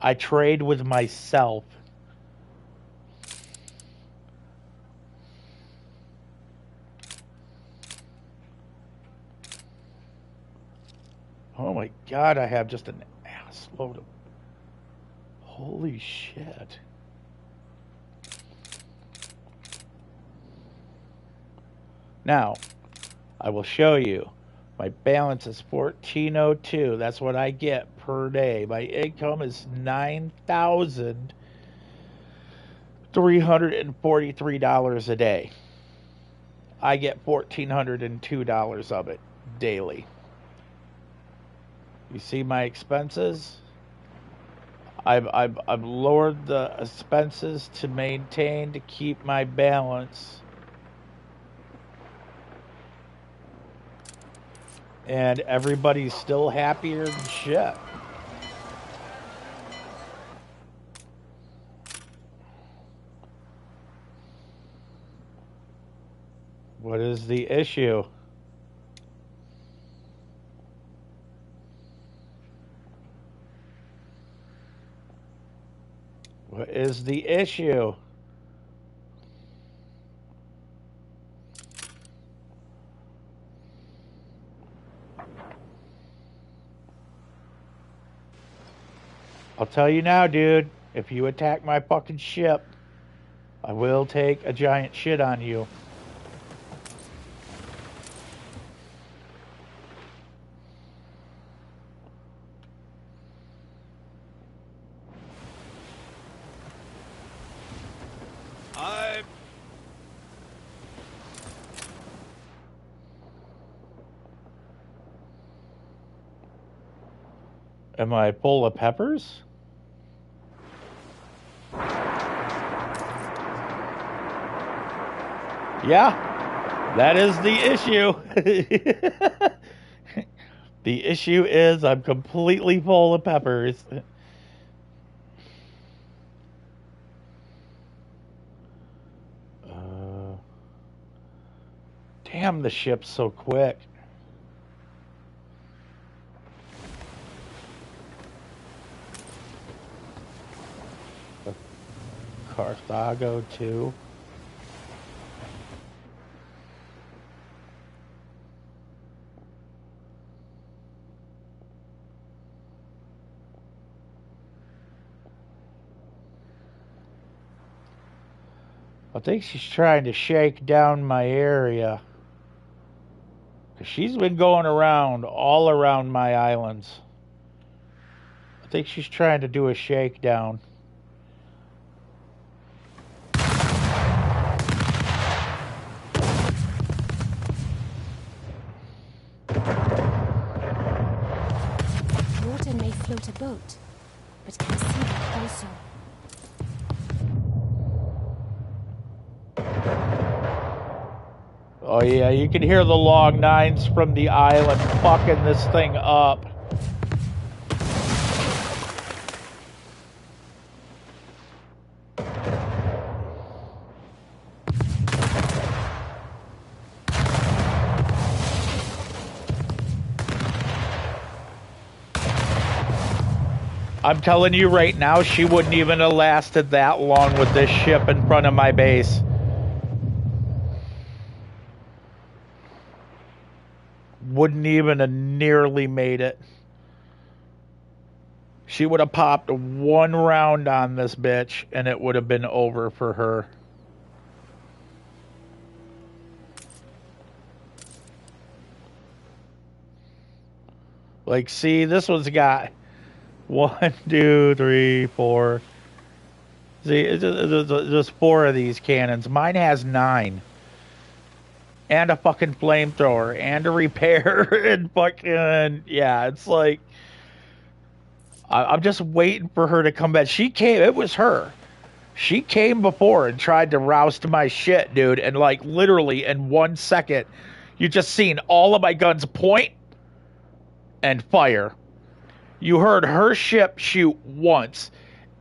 I trade with myself. Oh my God, I have just an ass load of... Holy shit. Now, I will show you. My balance is $14.02. That's what I get per day. My income is $9,343 a day. I get $1,402 of it daily. You see my expenses? I've lowered the expenses to maintain, to keep my balance. And everybody's still happier than shit. What is the issue? What is the issue? I'll tell you now, dude. If you attack my fucking ship, I will take a giant shit on you. Am I full of peppers? Yeah, that is the issue. The issue is I'm completely full of peppers. Damn, the ship's so quick. Carthago too. I think she's trying to shake down my area. 'Cause she's been going around all around my islands. I think she's trying to do a shakedown. Water may float a boat, but can sink it also. Oh yeah, you can hear the long nines from the island fucking this thing up. I'm telling you right now, she wouldn't even have lasted that long with this ship in front of my base. Wouldn't even have nearly made it. She would have popped one round on this bitch and it would have been over for her. Like, see, this one's got 1, 2, 3, 4. See, there's 4 of these cannons. Mine has 9. And a fucking flamethrower. And a repair. And fucking... Yeah, it's like... I'm just waiting for her to come back. She came... It was her. She came before and tried to roust my shit, dude. And, like, literally in 1 second, you just seen all of my guns point and fire. You heard her ship shoot once,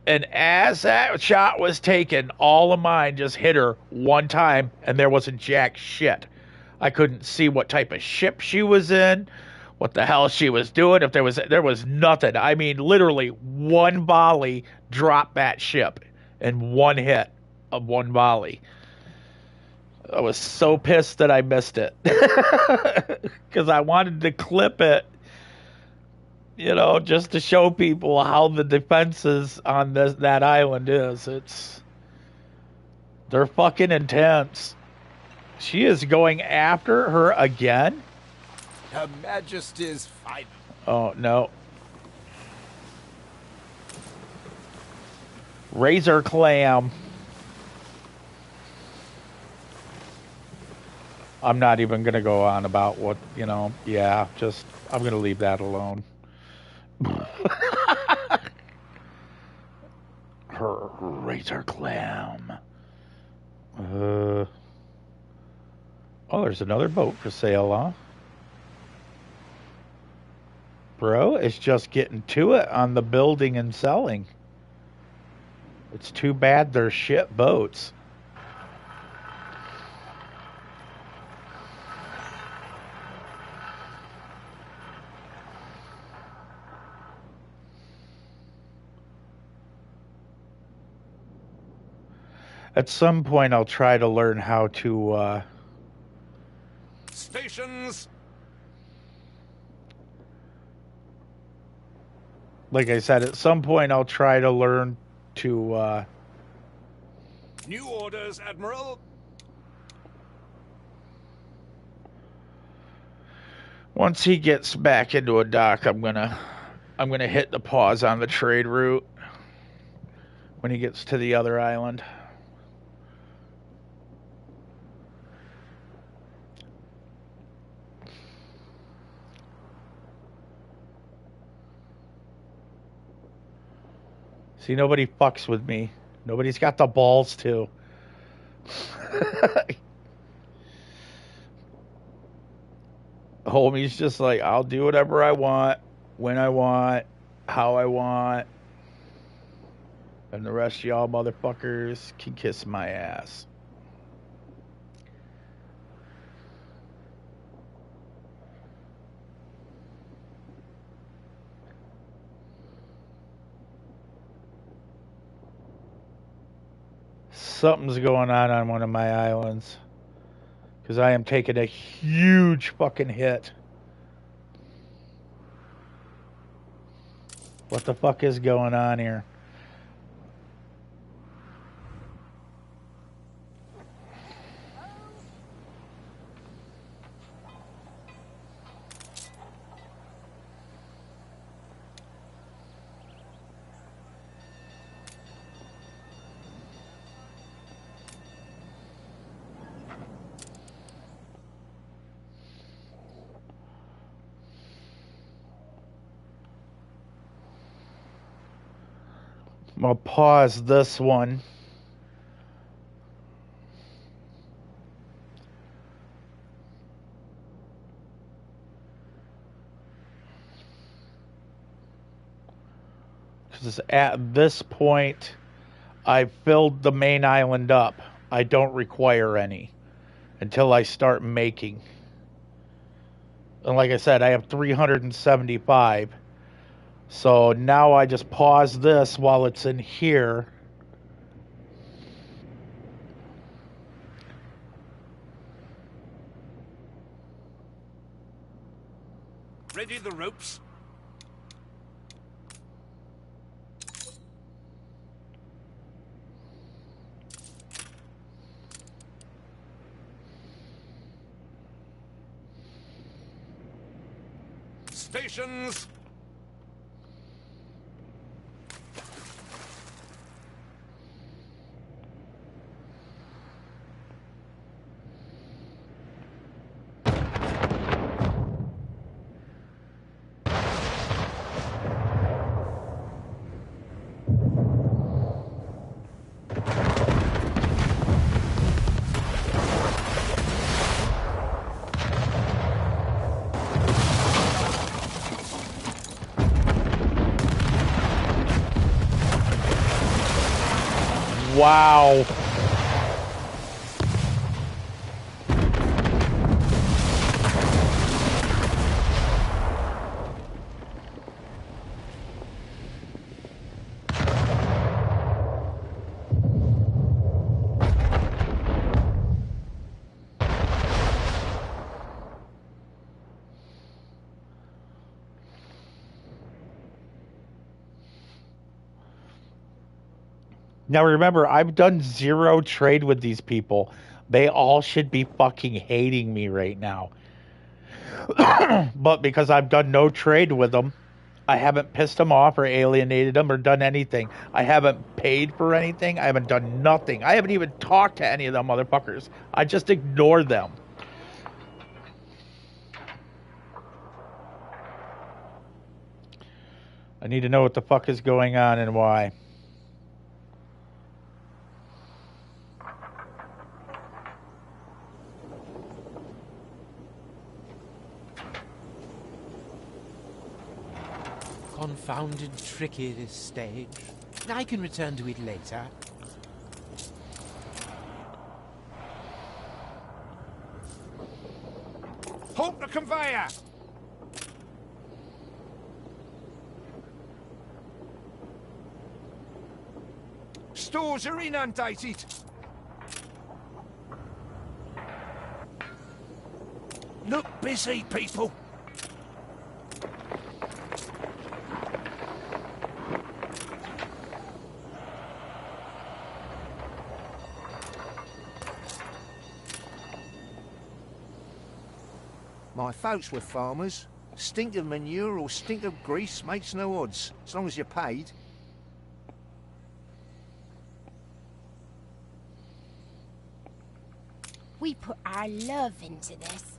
and as that shot was taken, all of mine just hit her one time, and there wasn't jack shit. I couldn't see what type of ship she was in, what the hell she was doing, if there was nothing. I mean, literally one volley dropped that ship in one hit of one volley. I was so pissed that I missed it because I wanted to clip it. You know, just to show people how the defenses on that island is. They're fucking intense. She is going after her again? Her Majesty's final. Oh, no. Razor clam. I'm not even going to go on about what, you know, yeah, just, I'm going to leave that alone. Her razor clam. Oh, there's another boat for sale, huh? Bro, it's just getting to it on the building and selling. It's too bad they're shit boats. At some point, I'll try to learn how to, Stations! like I said, at some point, I'll try to learn to, New orders, Admiral. once he gets back into a dock, I'm gonna hit the pause on the trade route when he gets to the other island. See, nobody fucks with me. Nobody's got the balls to. Homie's just like, I'll do whatever I want, when I want, how I want. And the rest of y'all motherfuckers can kiss my ass. Something's going on one of my islands. Because I am taking a huge fucking hit. What the fuck is going on here? I'll pause this one. Because at this point, I've filled the main island up. I don't require any until I start making. And like I said, I have 375. So now I just pause this while it's in here. Ready the ropes. Stations. Wow. Now remember, I've done 0 trade with these people. They all should be fucking hating me right now. But because I've done no trade with them, I haven't pissed them off or alienated them or done anything. I haven't paid for anything. I haven't done nothing. I haven't even talked to any of them motherfuckers. I just ignore them. I need to know what the fuck is going on and why. Confounded tricky, this stage. I can return to it later. Halt the conveyor! Stores are inundated. Look busy, people. My folks were farmers. Stink of manure or stink of grease makes no odds, as long as you're paid. We put our love into this.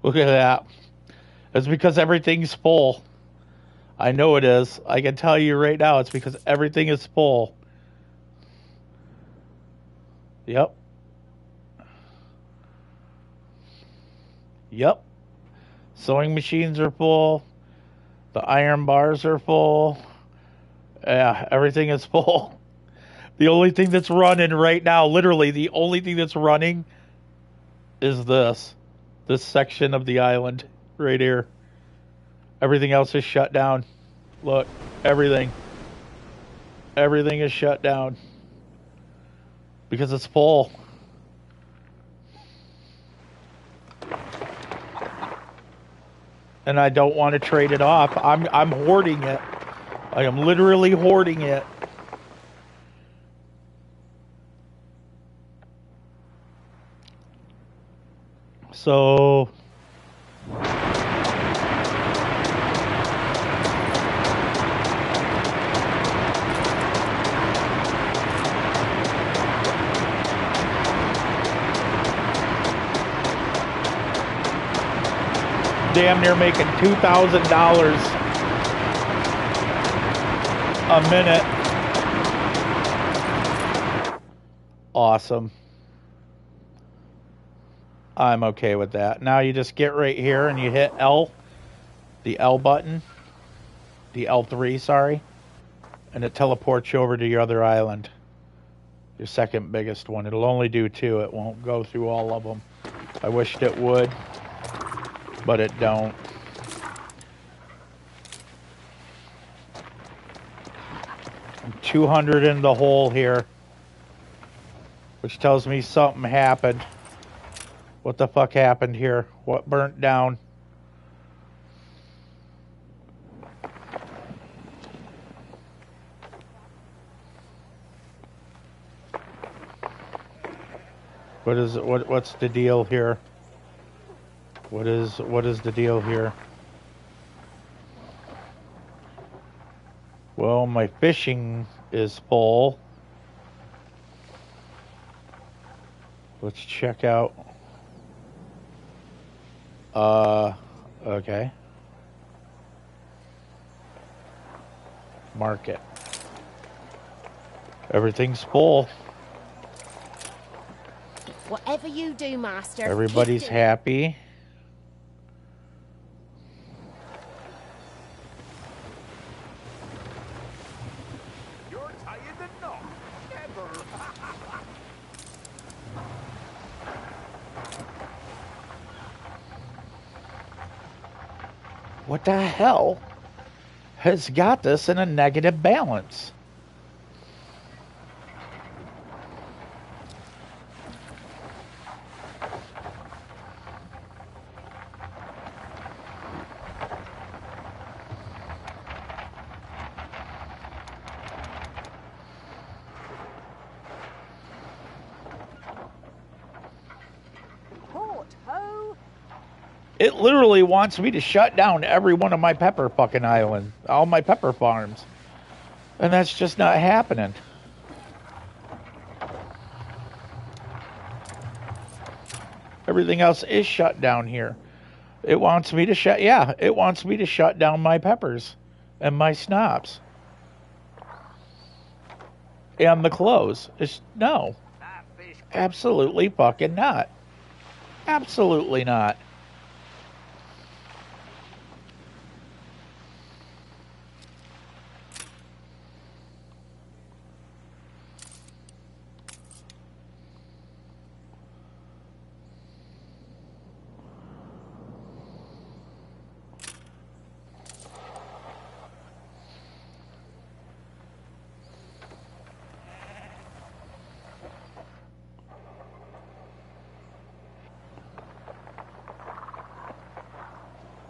Look at that. It's because everything's full. I know it is. I can tell you right now it's because everything is full. Yep. Yep. Sewing machines are full. The iron bars are full. Yeah, everything is full. The only thing that's running right now, literally the only thing that's running is this section of the island right here. Everything else is shut down. Look, everything is shut down because it's full. And I don't want to trade it off. I'm hoarding it. I am literally hoarding it. So damn near making $2,000 a minute. Awesome. I'm okay with that. Now you just get right here and you hit L, the L button, the L3, sorry, and it teleports you over to your other island, your second biggest one. It'll only do 2. It won't go through all of them. I wished it would, but it don't. I'm 200 in the hole here, which tells me something happened. What the fuck happened here? What burnt down? What's the deal here? What is the deal here? Well, my fishing is full. Let's check out. Okay. Market. Everything's full. Whatever you do, Master. Everybody's happy. You're tired enough. Never. What the hell has got this in a negative balance? It literally wants me to shut down every one of my pepper fucking islands, all my pepper farms. And that's just not happening. Everything else is shut down here. It wants me to it wants me to shut down my peppers and my snaps. And the clothes. No. Absolutely fucking not. Absolutely not.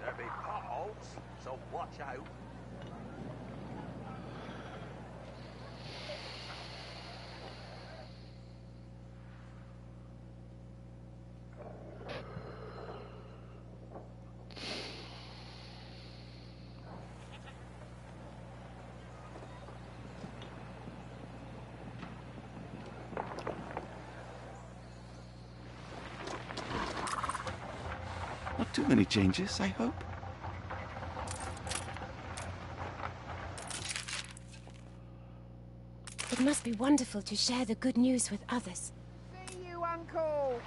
There be potholes, so watch out. Not too many changes, I hope. It must be wonderful to share the good news with others. See you, Uncle.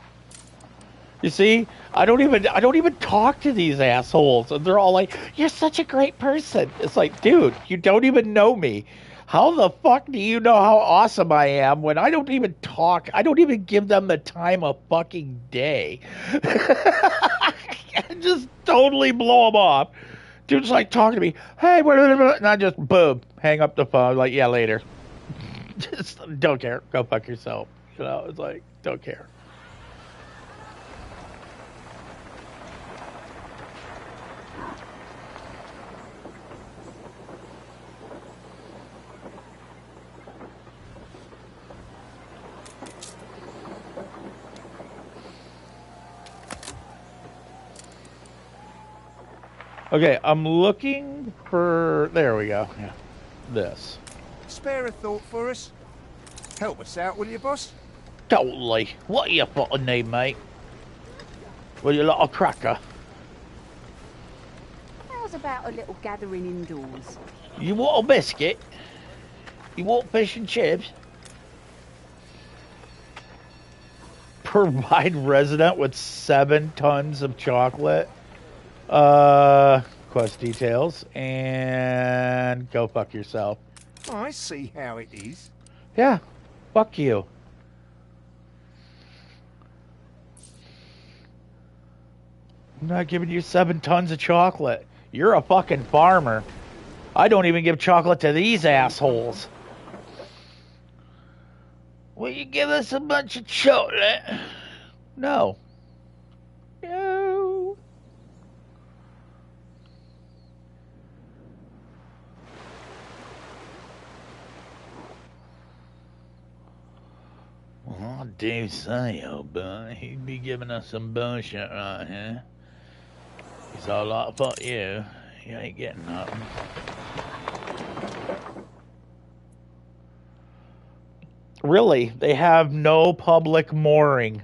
You see, I don't even talk to these assholes, and they're all like, "You're such a great person." It's like, dude, you don't even know me. How the fuck do you know how awesome I am when I don't even talk? I don't even give them the time of fucking day. Just totally blow them off. Dude's like talking to me, "Hey," and I just boom, hang up the phone. Like, yeah, later. Just don't care. Go fuck yourself. You know, it's like, don't care. Okay, I'm looking for... There we go. Yeah. This. Spare a thought for us? Help us out, will you, boss? Totally. What you fucking need, mate? Well, you lot of cracker. How's about a little gathering indoors? You want a biscuit? You want fish and chips? Provide resident with 7 tons of chocolate. Quest details. And go fuck yourself. I see how it is. Yeah. Fuck you. I'm not giving you 7 tons of chocolate. You're a fucking farmer. I don't even give chocolate to these assholes. Will you give us a bunch of chocolate? No. No. Well, I do say, oh boy, he'd be giving us some bullshit right here. He's all like, fuck you. You ain't getting nothing. Really, they have no public mooring.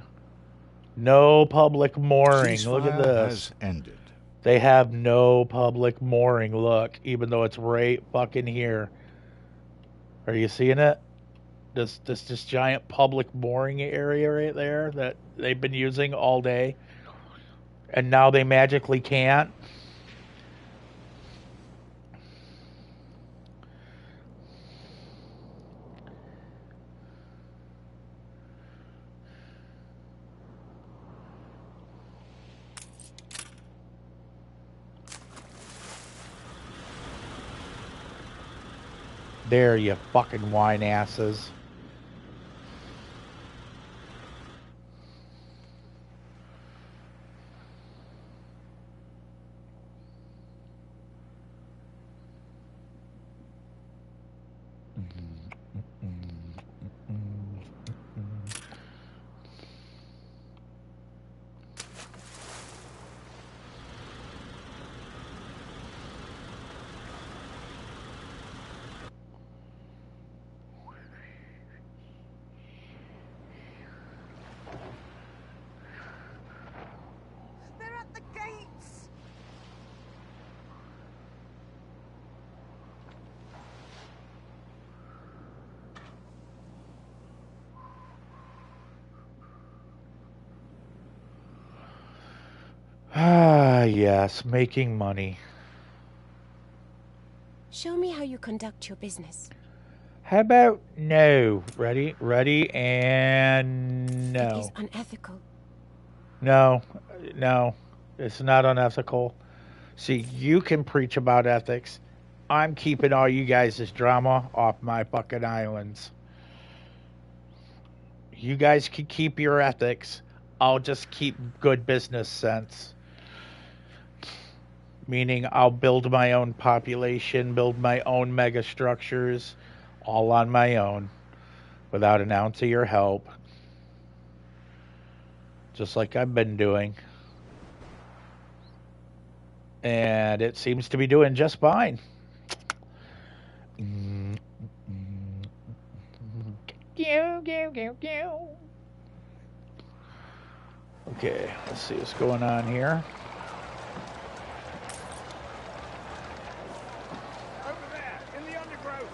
No public mooring. Look at this. Has ended. They have no public mooring. Look, even though it's right fucking here. Are you seeing it? This giant public mooring area right there that they've been using all day, and now they magically can't. There, you fucking wine asses. yes, making money. Show me how you conduct your business. How about no? Ready, and no. It is unethical. No, it's not unethical. See, you can preach about ethics. I'm keeping all you guys' drama off my fucking islands. You guys can keep your ethics. I'll just keep good business sense. Meaning I'll build my own population, build my own mega structures, all on my own, without an ounce of your help. Just like I've been doing. And it seems to be doing just fine. Okay, let's see what's going on here. Over there, in the undergrowth.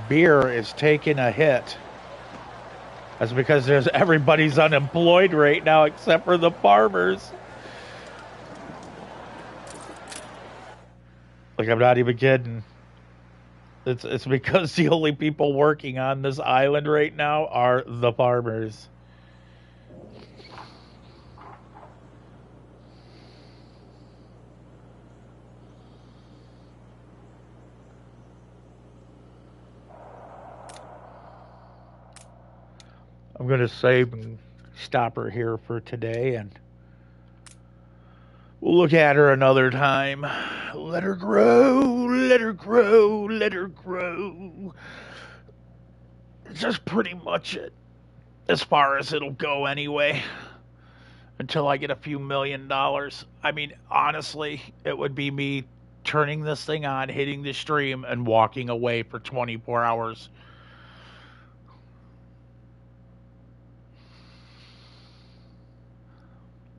Beer is taking a hit. That's because everybody's unemployed right now except for the farmers. Like, I'm not even kidding. It's because the only people working on this island right now are the farmers. I'm going to save and stop her here for today, and we'll look at her another time. Let her grow, let her grow, let her grow. It's just pretty much it. As far as it'll go anyway. Until I get a few $1,000,000. I mean, honestly, it would be me turning this thing on, hitting the stream, and walking away for 24 hours.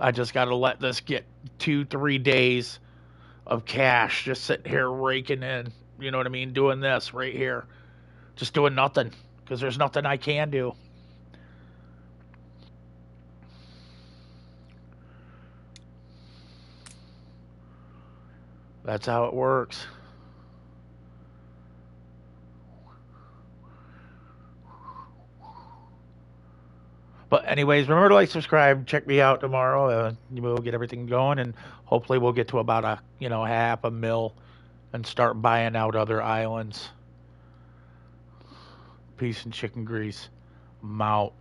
I just got to let this get 2-3 days of cash just sitting here raking in. You know what I mean? Doing this right here. Just doing nothing. Because there's nothing I can do. That's how it works. But anyways, remember to like, subscribe, check me out tomorrow. We'll get everything going, and hopefully we'll get to about a $500,000 and start buying out other islands. Peace and chicken grease. I'm out.